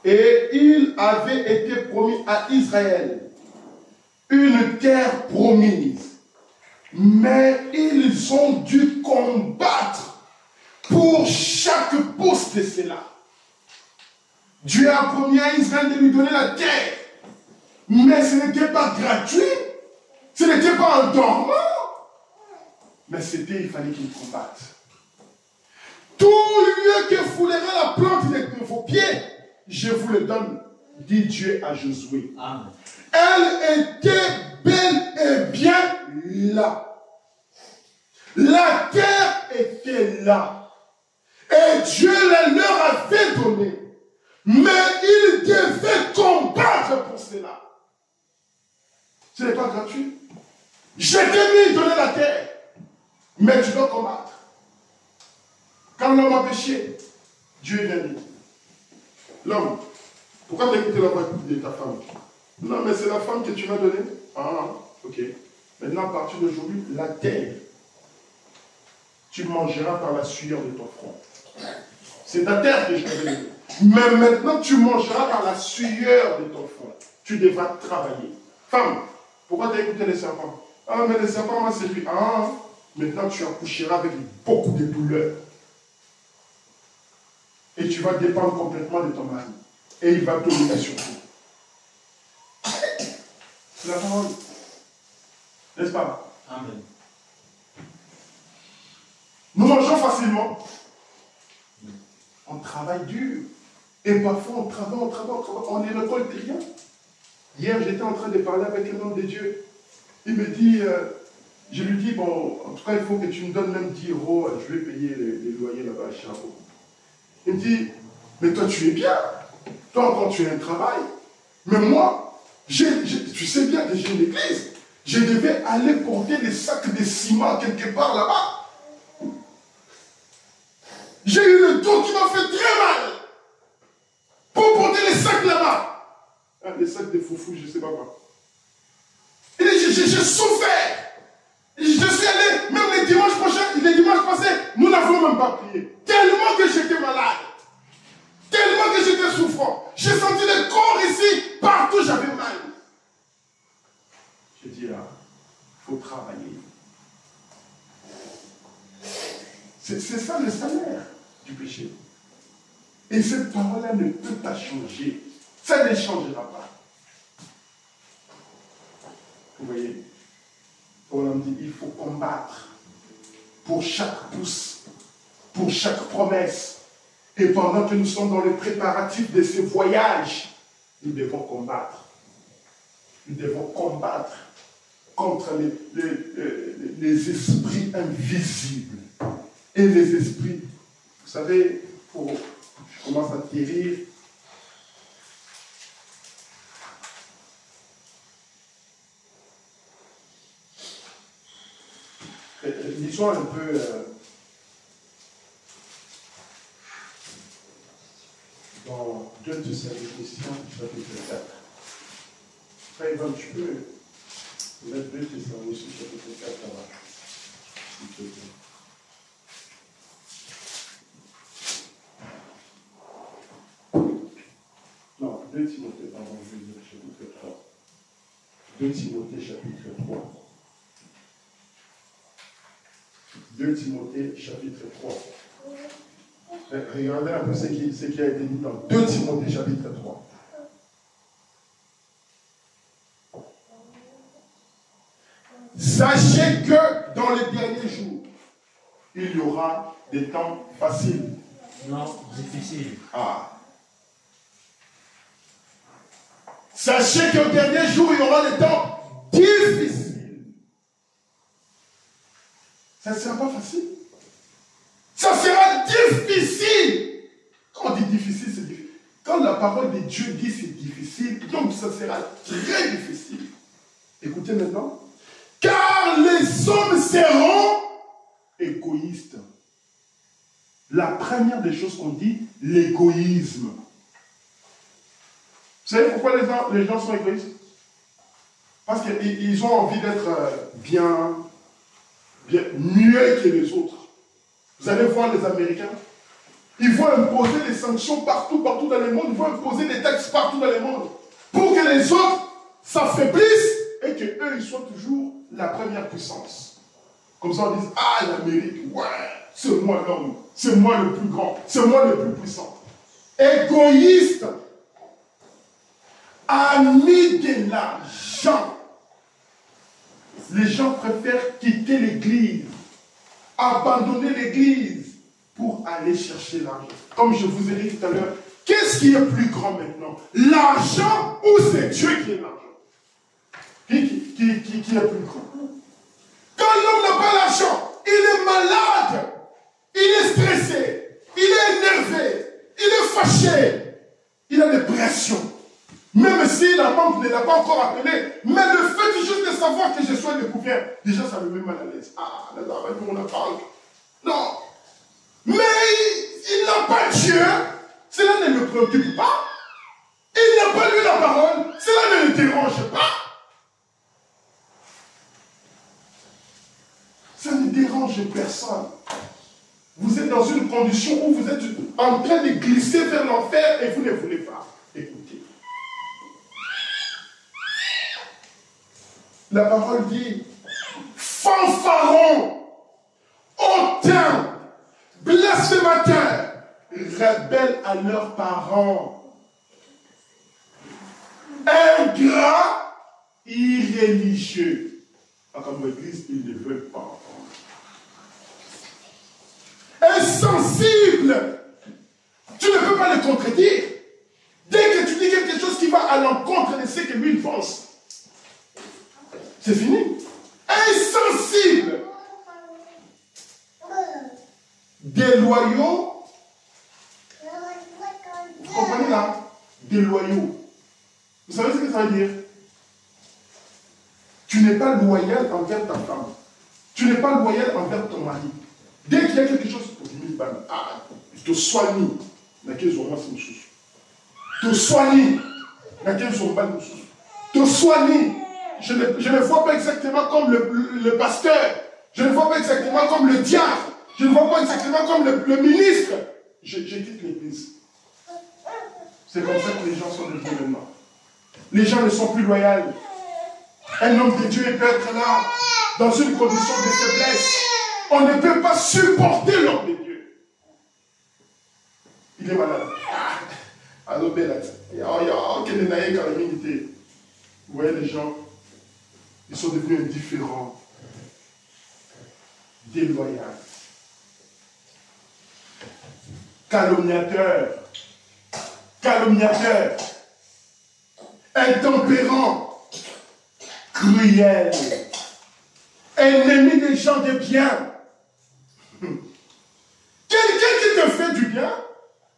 Et il avait été promis à Israël une terre promise. Mais ils ont dû combattre pour chaque pouce de cela. Dieu a promis à Israël de lui donner la terre. Mais ce n'était pas gratuit. Ce n'était pas en dormant. Mais c'était, il fallait qu'il combatte. Tout lieu que foulera la plante de vos pieds, je vous le donne, dit Dieu à Josué. Amen. Elle était bel et bien là. La terre était là. Et Dieu la leur avait donné. Mais ils devaient combattre pour cela. Ce n'est pas gratuit. Je t'ai mis donner la terre. Mais tu dois combattre. Quand l'homme a péché, Dieu vient dire. L'homme, pourquoi tu as écouté la voix de ta femme? Non, mais c'est la femme que tu m'as donnée. Ah, ok. Maintenant, à partir d'aujourd'hui, la terre, tu mangeras par la sueur de ton front. C'est ta terre que je t'ai donnée. Mais maintenant, tu mangeras par la sueur de ton front. Tu devras travailler. Femme, pourquoi tu as écouté les serpents? Ah, mais les serpents m'ont séduit. Ah, maintenant, tu accoucheras avec beaucoup de douleurs. Et tu vas dépendre complètement de ton mari. Et il va dominer sur toi. C'est la parole. N'est-ce pas? Amen. Nous mangeons facilement. On travaille dur. Et parfois on travaille. On ne récolte rien. Hier, j'étais en train de parler avec un homme de Dieu. Il me dit, je lui dis, bon, en tout cas, il faut que tu me donnes même 10 euros. Je vais payer les loyers là-bas à Chicago. Il me dit, mais toi tu es bien. Toi encore tu as un travail. Mais moi, tu sais bien que j'ai une église. Je devais aller porter les sacs de ciment quelque part là-bas. J'ai eu le dos qui m'a fait très mal. Pour porter les sacs là-bas. Hein, les sacs de foufou, je ne sais pas quoi. Et j'ai souffert. Je suis allé, même les dimanches passés, nous n'avons même pas prié. Tellement que j'étais malade. Tellement que j'étais souffrant. J'ai senti le corps ici, partout j'avais mal. Je dis là, il faut travailler. C'est ça le salaire du péché. Et cette parole-là ne peut pas changer. Ça ne changera pas. Vous voyez, on dit il faut combattre pour chaque pouce, pour chaque promesse. Et pendant que nous sommes dans le préparatif de ce voyage, nous devons combattre. Nous devons combattre contre les esprits invisibles. Et les esprits, vous savez, je commence à atterrir. Lisons un peu dans 2 Thessaloniciens, chapitre 4. Frère Ivan, tu peux mettre 2 Thessaloniciens, chapitre 4 là-bas, s'il te plaît. Non, 2 Timothée, pardon, je vais dire chapitre 3. 2 Timothée, chapitre 3. 2 Timothée, chapitre 3. Regardez un peu ce qui a été dit dans 2 Timothée, chapitre 3. Sachez que dans les derniers jours, il y aura des temps faciles. Non, difficiles. Ah. Sachez qu'au dernier jour, il y aura des temps difficiles. Ça ne sera pas facile. Ça sera difficile. Quand on dit difficile, c'est difficile. Quand la parole de Dieu dit c'est difficile, donc ça sera très difficile. Écoutez maintenant. Car les hommes seront égoïstes. La première des choses qu'on dit, l'égoïsme. Vous savez pourquoi les gens sont égoïstes? Parce qu'ils ont envie d'être bien mieux que les autres. Vous allez voir les Américains, ils vont imposer des sanctions partout dans le monde, ils vont imposer des taxes partout dans le monde, pour que les autres s'affaiblissent et qu'eux, ils soient toujours la première puissance. Comme ça, on dit, ah, l'Amérique, ouais, c'est moi l'homme, c'est moi le plus grand, c'est moi le plus puissant. Égoïste, ami de l'argent. Les gens préfèrent quitter l'église abandonner l'église pour aller chercher l'argent. Comme je vous ai dit tout à l'heure, qu'est-ce qui est plus grand maintenant? L'argent ou c'est Dieu qui est l'argent? Qui est plus grand? Quand l'homme n'a pas l'argent, il est malade, il est stressé, il est énervé, il est fâché, il a des pressions. Même si la banque ne l'a pas encore appelé, mais le fait juste de savoir que je sois découvert, déjà ça me met mal à l'aise. Ah, là, on a banque. Non. Mais il n'a pas Dieu, cela ne le préoccupe pas. Il n'a pas lu la parole, cela ne le dérange pas. Ça ne dérange personne. Vous êtes dans une condition où vous êtes en train de glisser vers l'enfer et vous ne voulez pas écouter. La parole dit, fanfaron, hautain, blasphémateur, rebelles à leurs parents, ingrats, irréligieux. Comme l'église, ils ne veulent pas entendre. Insensible. Tu ne peux pas le contredire. Dès que tu dis quelque chose qui va à l'encontre de ce que lui pense, c'est fini. Insensible. Déloyaux. Vous comprenez là? Déloyaux. Vous savez ce que ça veut dire? Tu n'es pas loyal envers ta femme. Tu n'es pas loyal envers ton mari. Dès qu'il y a quelque chose, je te soigne. Te soigne. Te soigne. Je ne vois pas exactement comme le pasteur. Je ne vois pas exactement comme le diacre. Je ne vois pas exactement comme le ministre. Je quitte l'église. C'est comme ça que les gens sont devenus maintenant. Les gens ne sont plus loyaux. Un homme de Dieu peut être là, dans une condition de faiblesse. On ne peut pas supporter l'homme de Dieu. Il est malade. Alors, vous voyez les gens, ils sont devenus indifférents, déloyaux, calomniateurs, intempérants, cruels, ennemis des gens de bien. Quelqu'un qui te fait du bien,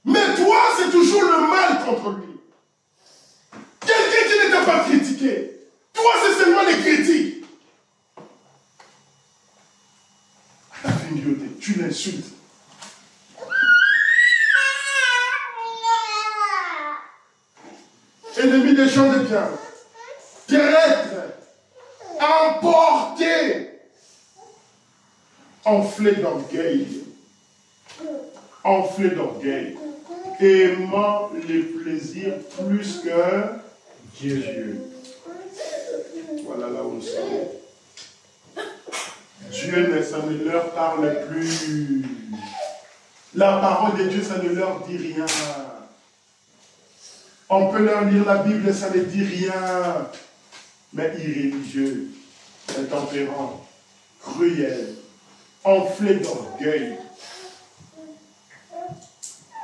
mais toi, c'est toujours le mal contre lui. Quelqu'un qui ne t'a pas critiqué, toi, c'est seulement les critiques. La vignoté, tu l'insultes. Ennemi des gens de bien, traître, emporté, enflé d'orgueil, aimant les plaisirs plus que Dieu. Voilà là où nous sommes. Dieu, ça ne leur parle plus. La parole de Dieu, ça ne leur dit rien. On peut leur lire la Bible, ça ne dit rien. Mais irréligieux, intempérant, cruel, enflé d'orgueil.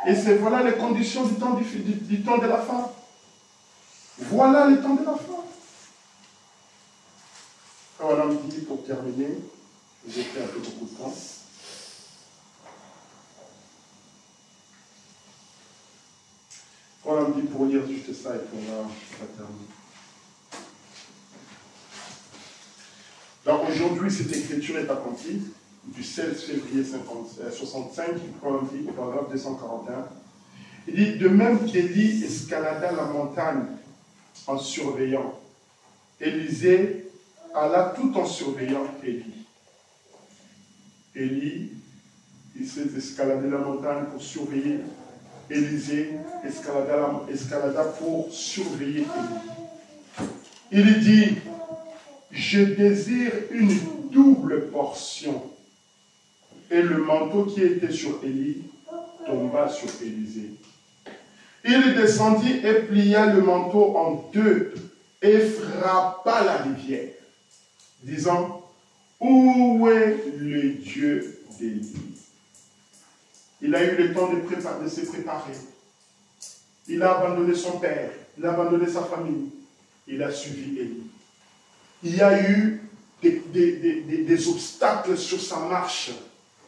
Et voilà les conditions du temps de la fin. Voilà le temps de la fin. Voilà un petit pour terminer. J'ai pris un peu beaucoup de temps. Voilà un petit pour lire juste ça et puis on va terminer. Donc aujourd'hui, cette écriture est accomplie du 16 février 65, au paragraphe 241. Il dit, de même qu'Élie escalada la montagne en surveillant, Élisée alla tout en surveillant Élie. Élie, il s'est escaladé la montagne pour surveiller Élisée, escalada pour surveiller Élie. Il dit, je désire une double portion. Et le manteau qui était sur Élie tomba sur Élisée. Il descendit et plia le manteau en deux et frappa la rivière, disant, Où est le Dieu d'Élie? Il a eu le temps de se préparer. Il a abandonné son père, il a abandonné sa famille. Il a suivi Élie. Il y a eu des obstacles sur sa marche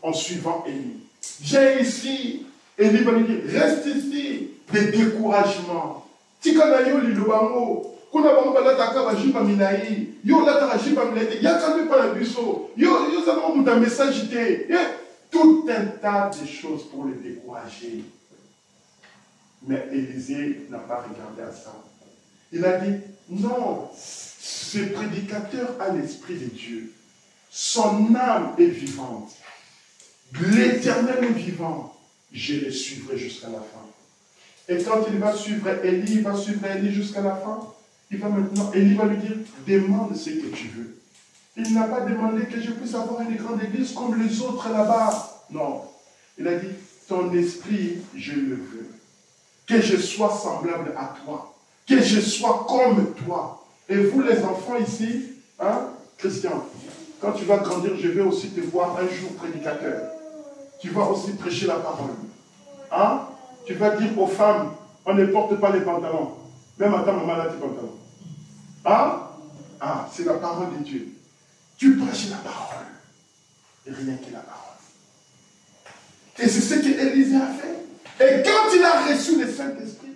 en suivant Élie. Viens ici, Élie va lui dire, reste ici, des découragements. Tikanayo lilobango, kuna bango lataka bajipa minayi, yo lataka jipa minayi, ya kamé pas la busso, yo zavons un message té, tout un tas de choses pour le décourager. Mais Élisée n'a pas regardé à ça. Il a dit, non, ce prédicateur a l'esprit de Dieu. Son âme est vivante. L'Éternel est vivant. Je le suivrai jusqu'à la fin. Et quand il va suivre Élie, il va suivre Élie jusqu'à la fin. Élie va lui dire, demande ce que tu veux. Il n'a pas demandé que je puisse avoir une grande église comme les autres là-bas. Non. Il a dit, ton esprit, je le veux. Que je sois semblable à toi. Que je sois comme toi. Et vous les enfants ici, hein, Christian, quand tu vas grandir, je vais aussi te voir un jour prédicateur. Tu vas aussi prêcher la parole. Hein? Tu vas dire aux femmes, on ne porte pas les pantalons. Même à ta maman là, tes pantalons. Hein? Ah, c'est la parole de Dieu. Tu prêches la parole. Et rien que la parole. Et c'est ce qu'Élisée a fait. Et quand il a reçu le Saint-Esprit,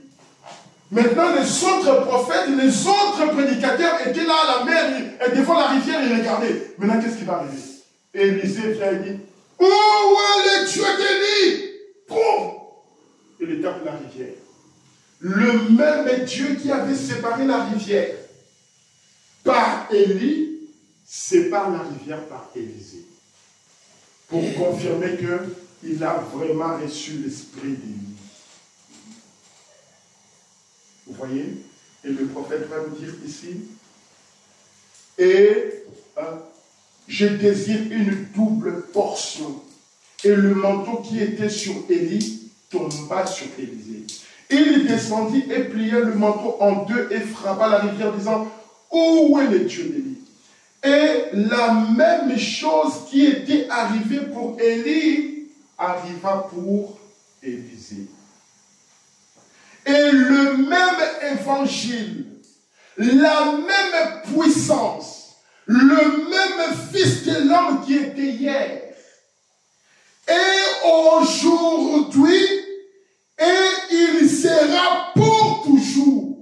maintenant les autres prophètes, les autres prédicateurs étaient là à la mer, et devant la rivière, ils regardaient. Maintenant, qu'est-ce qui va arriver? Élisée vient et dit, où est le Dieu d'Élie? Boum! Et il tape la rivière. Le même Dieu qui avait séparé la rivière par Élie, sépare la rivière par Élisée. Pour confirmer qu'il a vraiment reçu l'esprit d'Élie. Vous voyez? Et le prophète va nous dire ici, et je désire une double portion. Et le manteau qui était sur Élie tomba sur Élisée. Il descendit et plia le manteau en deux et frappa la rivière, disant, où est le Dieu d'Élie? Et la même chose qui était arrivée pour Élie arriva pour Élisée. Et le même évangile, la même puissance, le même Fils de l'homme qui était hier, et aujourd'hui, et il sera pour toujours.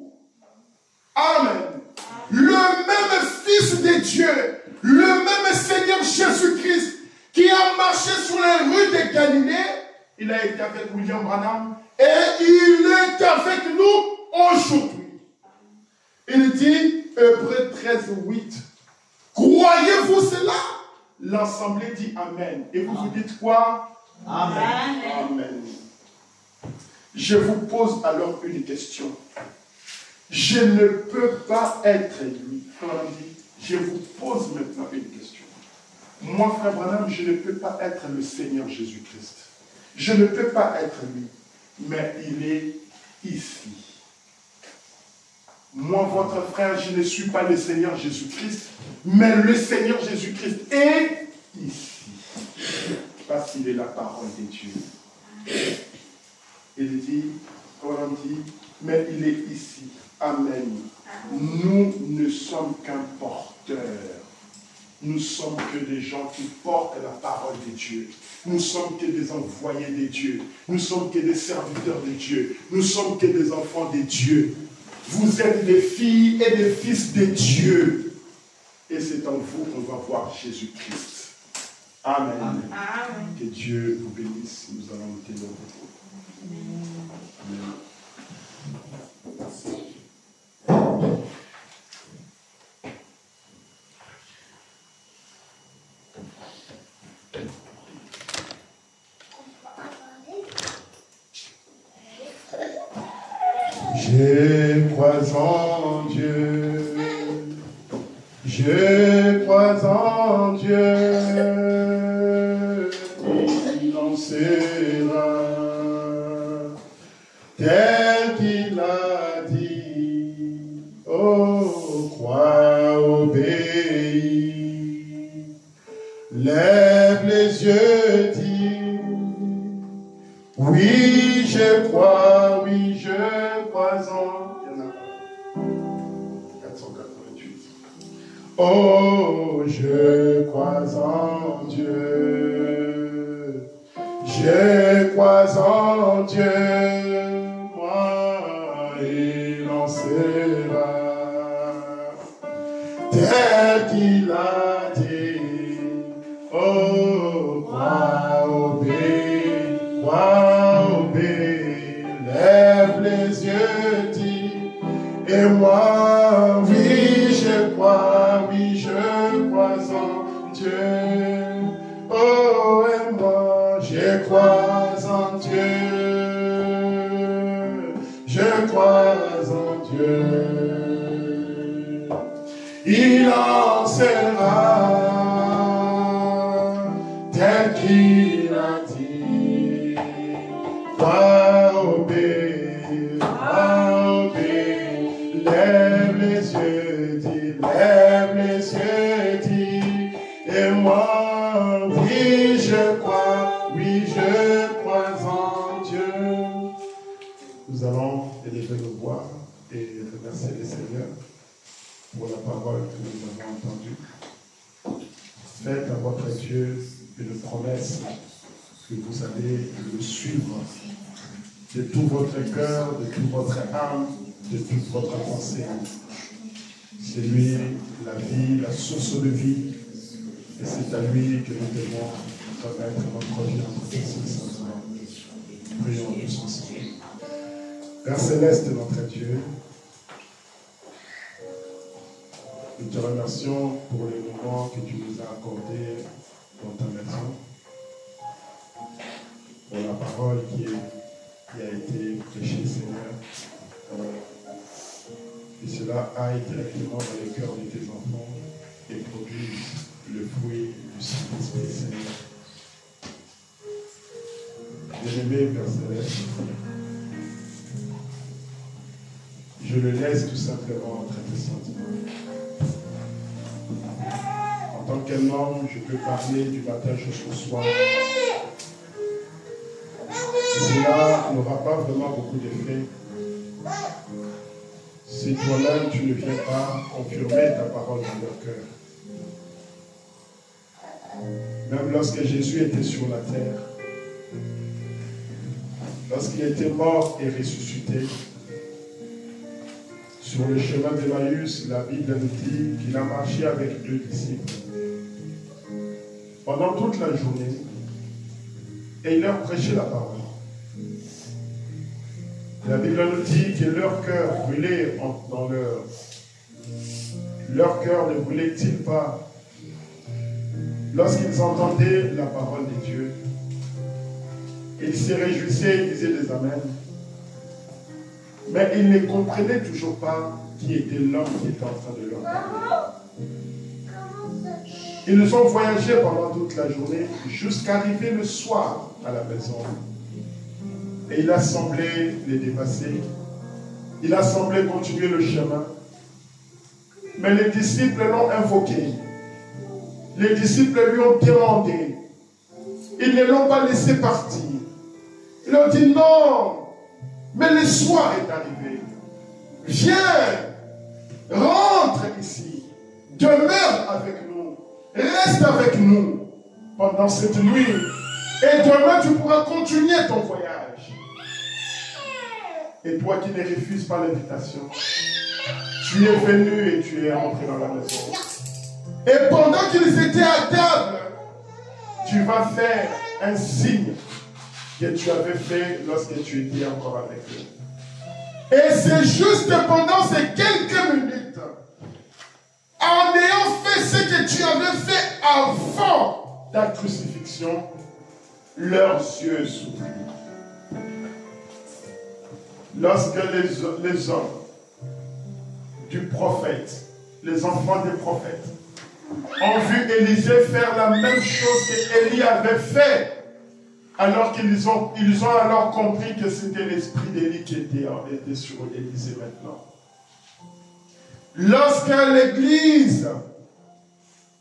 Amen. Le même Fils de Dieu, le même Seigneur Jésus-Christ, qui a marché sur les rues de Galilée, il a été avec William Branham, et il est avec nous aujourd'hui. Il dit, Hébreux 13, 8, croyez-vous cela? L'assemblée dit Amen. Et vous vous dites quoi? Amen. Amen. Je vous pose alors une question. Je ne peux pas être lui. Je vous pose maintenant une question. Moi, frère Branham, je ne peux pas être le Seigneur Jésus-Christ. Je ne peux pas être lui. Mais il est ici. Moi, votre frère, je ne suis pas le Seigneur Jésus-Christ, mais le Seigneur Jésus-Christ est ici. Parce qu'il est la parole de Dieu. Il dit, comme on dit, mais il est ici. Amen. Nous ne sommes qu'un porteur. Nous sommes que des gens qui portent la parole de Dieu. Nous sommes que des envoyés de Dieu. Nous sommes que des serviteurs de Dieu. Nous sommes que des enfants de Dieu. Vous êtes des filles et des fils de Dieu. Et c'est en vous qu'on va voir Jésus-Christ. Amen. Amen. Que Dieu vous bénisse. Nous allons nous tenir debout. Amen. Je crois en Dieu, je crois en Dieu, il en sera tel qu'il a dit. Oh, crois, obéis, Lève les yeux, dis. Oui, je crois en. Il y en a 488. Oh, je crois en Dieu. Je crois en Dieu. Moi, il en sera. Tel qu'il a dit. Oh, crois au lève les yeux, dis, et moi, oui, je crois en Dieu. Oh, et moi, je crois en Dieu, je crois en Dieu. Il en sera tel qu'il a dit. Crois au lève les yeux, dis, et moi, oui, je crois en Dieu. Nous allons élever nos voix et remercier le Seigneur pour la parole que nous avons entendue. Faites à votre Dieu une promesse que vous allez le suivre de tout votre cœur, de toute votre âme, de toute votre pensée. C'est lui la vie, la source de vie, et c'est à lui que nous devons remettre notre vie entre ses saints. Prions tous ensemble. Père céleste, notre Dieu, nous te remercions pour les moments que tu nous as accordés dans ta maison, pour la parole qui a été prêchée, Seigneur. Et cela aille directement dans les cœurs de tes enfants et produise le fruit du Saint-Esprit, Seigneur. Bien-aimé Père Céleste, je le laisse tout simplement entre tes sentiments. En tant qu'un homme, je peux parler du matin jusqu'au soir. Cela n'aura pas vraiment beaucoup d'effet si toi-même tu ne viens pas confirmer ta parole dans leur cœur. Même lorsque Jésus était sur la terre, lorsqu'il était mort et ressuscité, sur le chemin d'Emmaüs, la Bible nous dit qu'il a marché avec 2 disciples pendant toute la journée et il leur prêchait la parole. La Bible nous dit que leur cœur brûlait dans leur cœur ne brûlait-il pas lorsqu'ils entendaient la parole de Dieu. Ils se réjouissaient, ils disaient des amens. Mais ils ne comprenaient toujours pas qui était l'homme qui était en train de leur parler. Ils ont voyagé pendant toute la journée jusqu'à arriver le soir à la maison. Et il a semblé les dépasser. Il a semblé continuer le chemin. Mais les disciples l'ont invoqué. Les disciples lui ont demandé. Ils ne l'ont pas laissé partir. Ils ont dit non. Mais le soir est arrivé. Viens. Rentre ici. Demeure avec nous. Reste avec nous pendant cette nuit. Et demain, tu pourras continuer ton voyage. Et toi qui ne refuses pas l'invitation, tu es venu et tu es rentré dans la maison. Et pendant qu'ils étaient à table, tu vas faire un signe que tu avais fait lorsque tu étais encore avec eux. Et c'est juste pendant ces quelques minutes, en ayant fait ce que tu avais fait avant ta crucifixion, leurs yeux s'ouvrent. Lorsque les hommes du prophète, les enfants des prophètes, ont vu Élisée faire la même chose qu'Élie avait fait, alors qu'ils ont alors compris que c'était l'esprit d'Élie qui était sur Élisée maintenant. Lorsque l'Église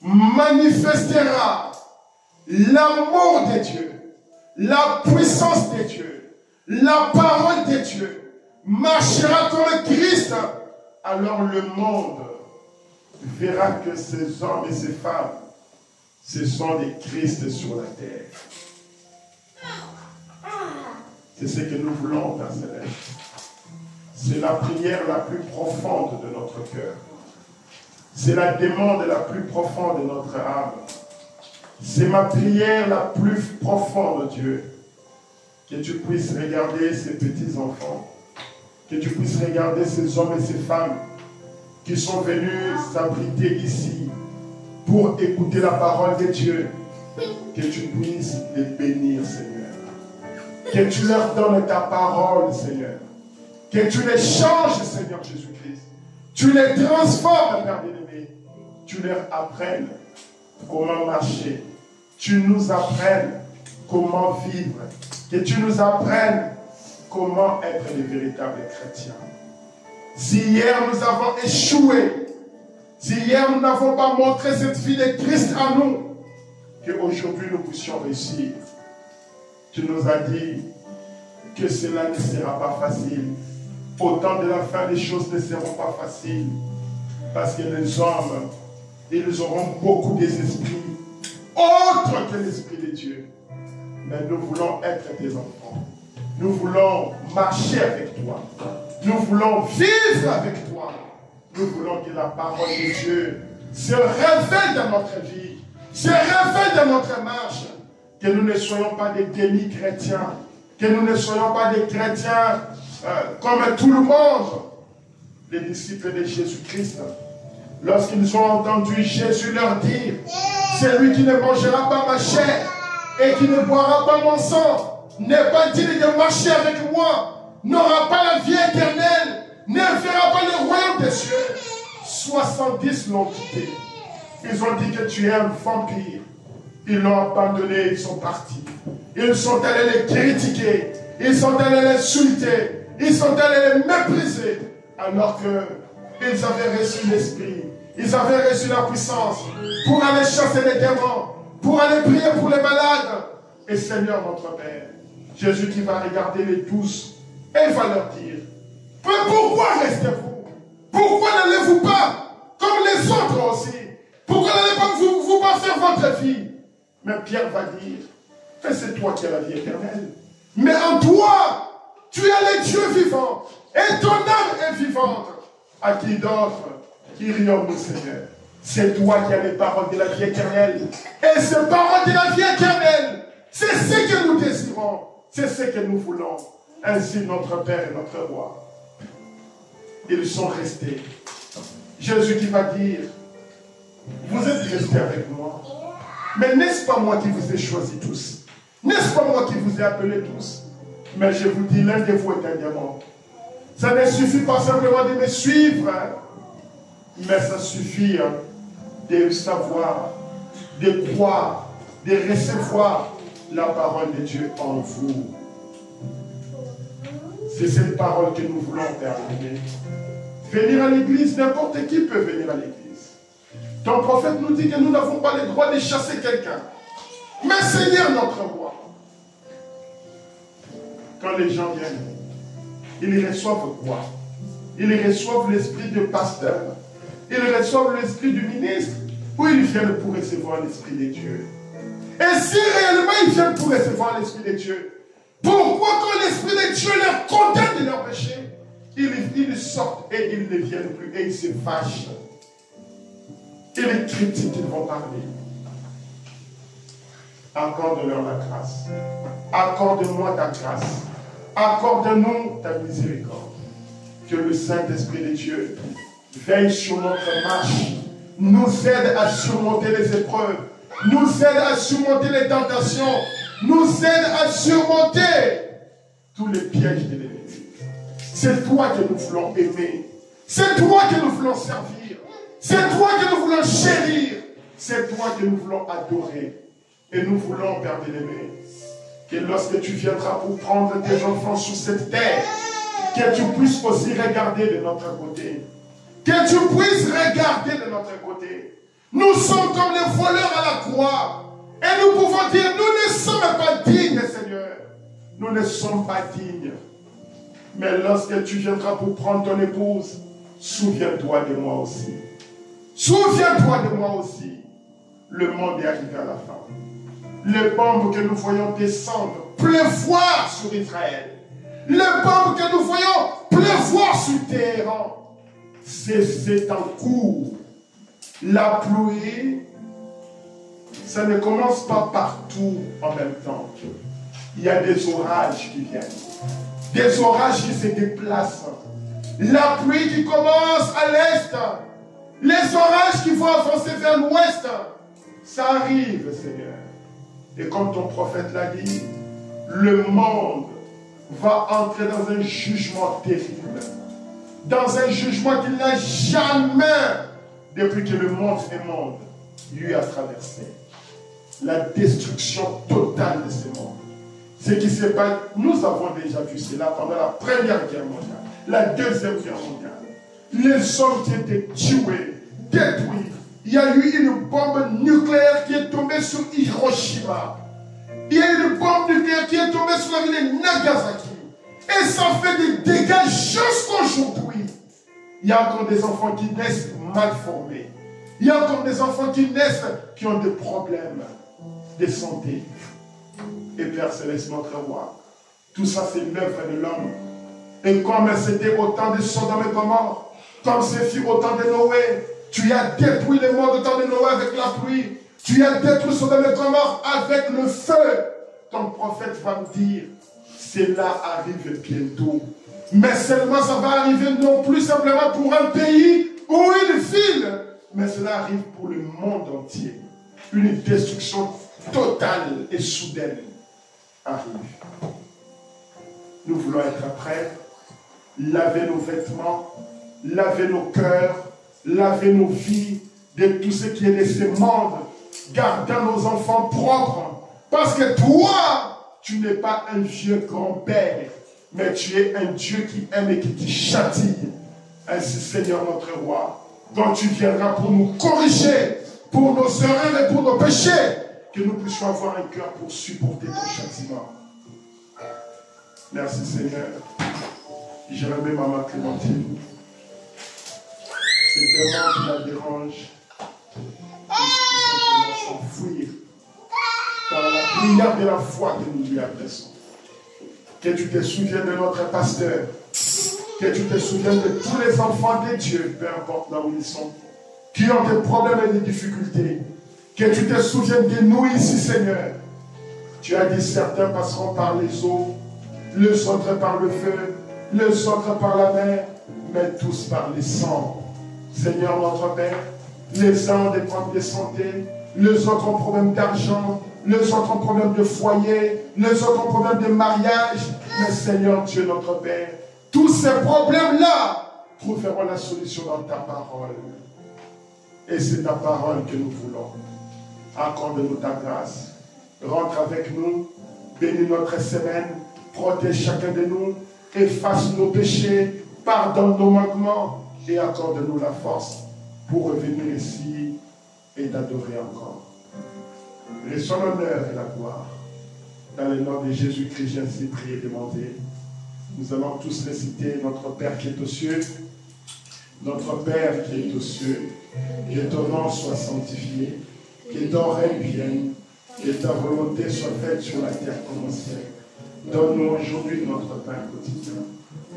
manifestera l'amour de Dieu, la puissance de Dieu, la parole de Dieu marchera comme le Christ, alors le monde verra que ces hommes et ces femmes, ce sont des Christ sur la terre. C'est ce que nous voulons, Père Céleste. C'est la prière la plus profonde de notre cœur. C'est la demande la plus profonde de notre âme. C'est ma prière la plus profonde, Dieu. Que tu puisses regarder ces petits-enfants. Que tu puisses regarder ces hommes et ces femmes qui sont venus s'abriter ici pour écouter la parole de Dieu. Que tu puisses les bénir, Seigneur. Que tu leur donnes ta parole, Seigneur. Que tu les changes, Seigneur Jésus-Christ. Tu les transformes, Père bien-aimé. Tu leur apprennes comment marcher. Tu nous apprennes comment vivre. Que tu nous apprennes comment être les véritables chrétiens. Si hier nous avons échoué, si hier nous n'avons pas montré cette vie de Christ à nous, qu'aujourd'hui nous puissions réussir. Tu nous as dit que cela ne sera pas facile. Au temps de la fin, les choses ne seront pas faciles. Parce que les hommes, ils auront beaucoup des esprits autres que l'Esprit de Dieu. Mais nous voulons être tes enfants. Nous voulons marcher avec toi. Nous voulons vivre avec toi. Nous voulons que la parole de Dieu se révèle dans notre vie, se révèle dans notre marche. Que nous ne soyons pas des demi-chrétiens. Que nous ne soyons pas des chrétiens comme tout le monde. Les disciples de Jésus-Christ, lorsqu'ils ont entendu Jésus leur dire, celui qui ne mangera pas ma chair et qui ne boira pas mon sang n'est pas digne de marcher avec moi, n'aura pas la vie éternelle, ne verra pas le royaume des cieux. 70 l'ont quitté. Ils ont dit que tu es un vampire. Ils l'ont abandonné, ils sont partis. Ils sont allés les critiquer, ils sont allés les insulter, ils sont allés les mépriser, alors qu'ils avaient reçu l'esprit, ils avaient reçu la puissance pour aller chasser les démons, pour aller prier pour les malades. Et Seigneur notre Père, Jésus qui va regarder les 12 et va leur dire, mais pourquoi restez-vous? Pourquoi n'allez-vous pas comme les autres aussi? Pourquoi n'allez-vous pas faire votre vie? Mais Pierre va dire, mais c'est toi qui as la vie éternelle. Mais en toi, tu es le Dieu vivant. Et ton âme est vivante. À qui d'autre irions-nous, Seigneur? C'est toi qui as les paroles de la vie éternelle. Et ces paroles de la vie éternelle, c'est ce que nous désirons. C'est ce que nous voulons. Ainsi notre Père et notre Roi. Ils sont restés. Jésus qui va dire, vous êtes restés avec moi. Mais n'est-ce pas moi qui vous ai choisis tous? N'est-ce pas moi qui vous ai appelés tous? Mais je vous dis, l'un de vous est un diamant. Ça ne suffit pas simplement de me suivre, mais ça suffit de savoir, de croire, de recevoir la parole de Dieu en vous. C'est cette parole que nous voulons terminer. Venir à l'église, n'importe qui peut venir à l'église. Ton prophète nous dit que nous n'avons pas le droit de chasser quelqu'un. Mais Seigneur notre roi, quand les gens viennent, ils reçoivent quoi? Ils reçoivent l'esprit du pasteur, ils reçoivent l'esprit du ministre, ou ils viennent pour recevoir l'esprit de Dieu? Et si réellement ils viennent pour recevoir l'esprit de Dieu, pourquoi quand l'esprit de Dieu leur condamne de leur péché, ils sortent et ils ne viennent plus et ils se fâchent? Et les critiques qu'ils vont parler. Accorde-leur la grâce. Accorde-moi ta grâce. Accorde-nous ta miséricorde. Que le Saint-Esprit de Dieu veille sur notre marche, nous aide à surmonter les épreuves, nous aide à surmonter les tentations, nous aide à surmonter tous les pièges de l'ennemi. C'est toi que nous voulons aimer. C'est toi que nous voulons servir. C'est toi que nous voulons chérir. C'est toi que nous voulons adorer. Et nous voulons, Père bien-aimé, que lorsque tu viendras pour prendre tes enfants sur cette terre, que tu puisses aussi regarder de notre côté. Que tu puisses regarder de notre côté. Nous sommes comme les voleurs à la croix. Et nous nous pouvons dire, nous ne sommes pas dignes, Seigneur. Nous ne sommes pas dignes. Mais lorsque tu viendras pour prendre ton épouse, souviens-toi de moi aussi. Souviens-toi de moi aussi. Le monde est arrivé à la fin. Les bombes que nous voyons descendre, pleuvoir sur Israël. Les bombes que nous voyons pleuvoir sur Téhéran. C'est en cours. La pluie, ça ne commence pas partout en même temps. Il y a des orages qui viennent. Des orages qui se déplacent. La pluie qui commence à l'est. Les orages qui vont avancer vers l'ouest. Ça arrive, Seigneur. Et comme ton prophète l'a dit, le monde va entrer dans un jugement terrible. Dans un jugement qu'il n'a jamais, depuis que le monde est monde, lui a traversé. La destruction totale de ce monde. Ce qui se passe, nous avons déjà vu cela pendant la Première Guerre mondiale, la Deuxième Guerre mondiale. Les hommes qui étaient tués, détruits. Il y a eu une bombe nucléaire qui est tombée sur Hiroshima. Il y a eu une bombe nucléaire qui est tombée sur la ville de Nagasaki. Et ça fait des dégâts jusqu'aujourd'hui. Il y a encore des enfants qui naissent mal formés. Il y a encore des enfants qui naissent qui ont des problèmes de santé. Et Père Céleste, notre roi, tout ça c'est l'œuvre de l'homme. Et comme c'était au temps de Sodome et Gomorrhe, comme ce fut au temps de Noé, tu as détruit le monde au temps de Noé avec la pluie. Tu as détruit Sodome et Gomorrhe avec le feu. Ton prophète va me dire, cela arrive bientôt. Mais seulement ça va arriver non plus simplement pour un pays ou une ville, mais cela arrive pour le monde entier. Une destruction totale et soudaine arrive. Nous voulons être prêts, laver nos vêtements, laver nos cœurs, laver nos vies de tout ce qui est de ce monde, gardant nos enfants propres. Parce que toi, tu n'es pas un vieux grand-père, mais tu es un Dieu qui aime et qui te châtie. Ainsi, Seigneur notre roi, quand tu viendras pour nous corriger, pour nos erreurs et pour nos péchés, que nous puissions avoir un cœur pour supporter ton châtiment. Merci Seigneur. Je remets maman Clémentine. C'est vraiment qui la dérange. Et s'enfuir par la prière de la foi que nous lui adressons. Que tu te souviennes de notre pasteur. Que tu te souviennes de tous les enfants de Dieu, peu importe là où ils sont, qui ont des problèmes et des difficultés. Que tu te souviennes de nous ici, Seigneur. Tu as dit certains passeront par les eaux, les autres par le feu, les autres par la mer, mais tous par les sangs. Seigneur notre Père, les uns ont des problèmes de santé, les autres ont problème d'argent, les autres ont problème de foyer, les autres ont problème de mariage. Mais Seigneur Dieu notre Père, tous ces problèmes-là trouveront la solution dans ta parole. Et c'est ta parole que nous voulons. Accorde-nous ta grâce. Rentre avec nous. Bénis notre semaine. Protège chacun de nous. Efface nos péchés. Pardonne nos manquements. Et accorde-nous la force pour revenir ici et t'adorer encore. Laissons l'honneur et la gloire. Dans le nom de Jésus-Christ, j'ai ainsi prié et demandé. Nous allons tous réciter notre Père qui est aux cieux. Notre Père qui est aux cieux. Que ton nom soit sanctifié. Que ton règne vienne. Que ta volonté soit faite sur la terre comme au ciel. Donne-nous aujourd'hui notre pain quotidien.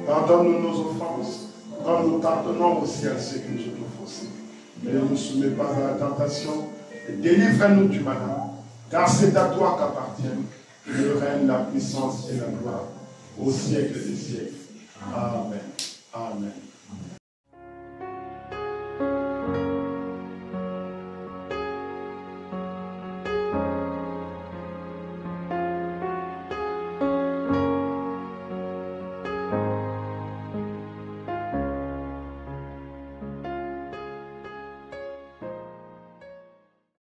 Pardonne-nous nos offenses, comme nous pardonnons aussi à ceux qui nous ont offensés. Ne nous soumets pas à la tentation, et délivre-nous du malin, car c'est à toi qu'appartiennent le règne, la puissance et la gloire, au siècle des siècles. Amen. Amen.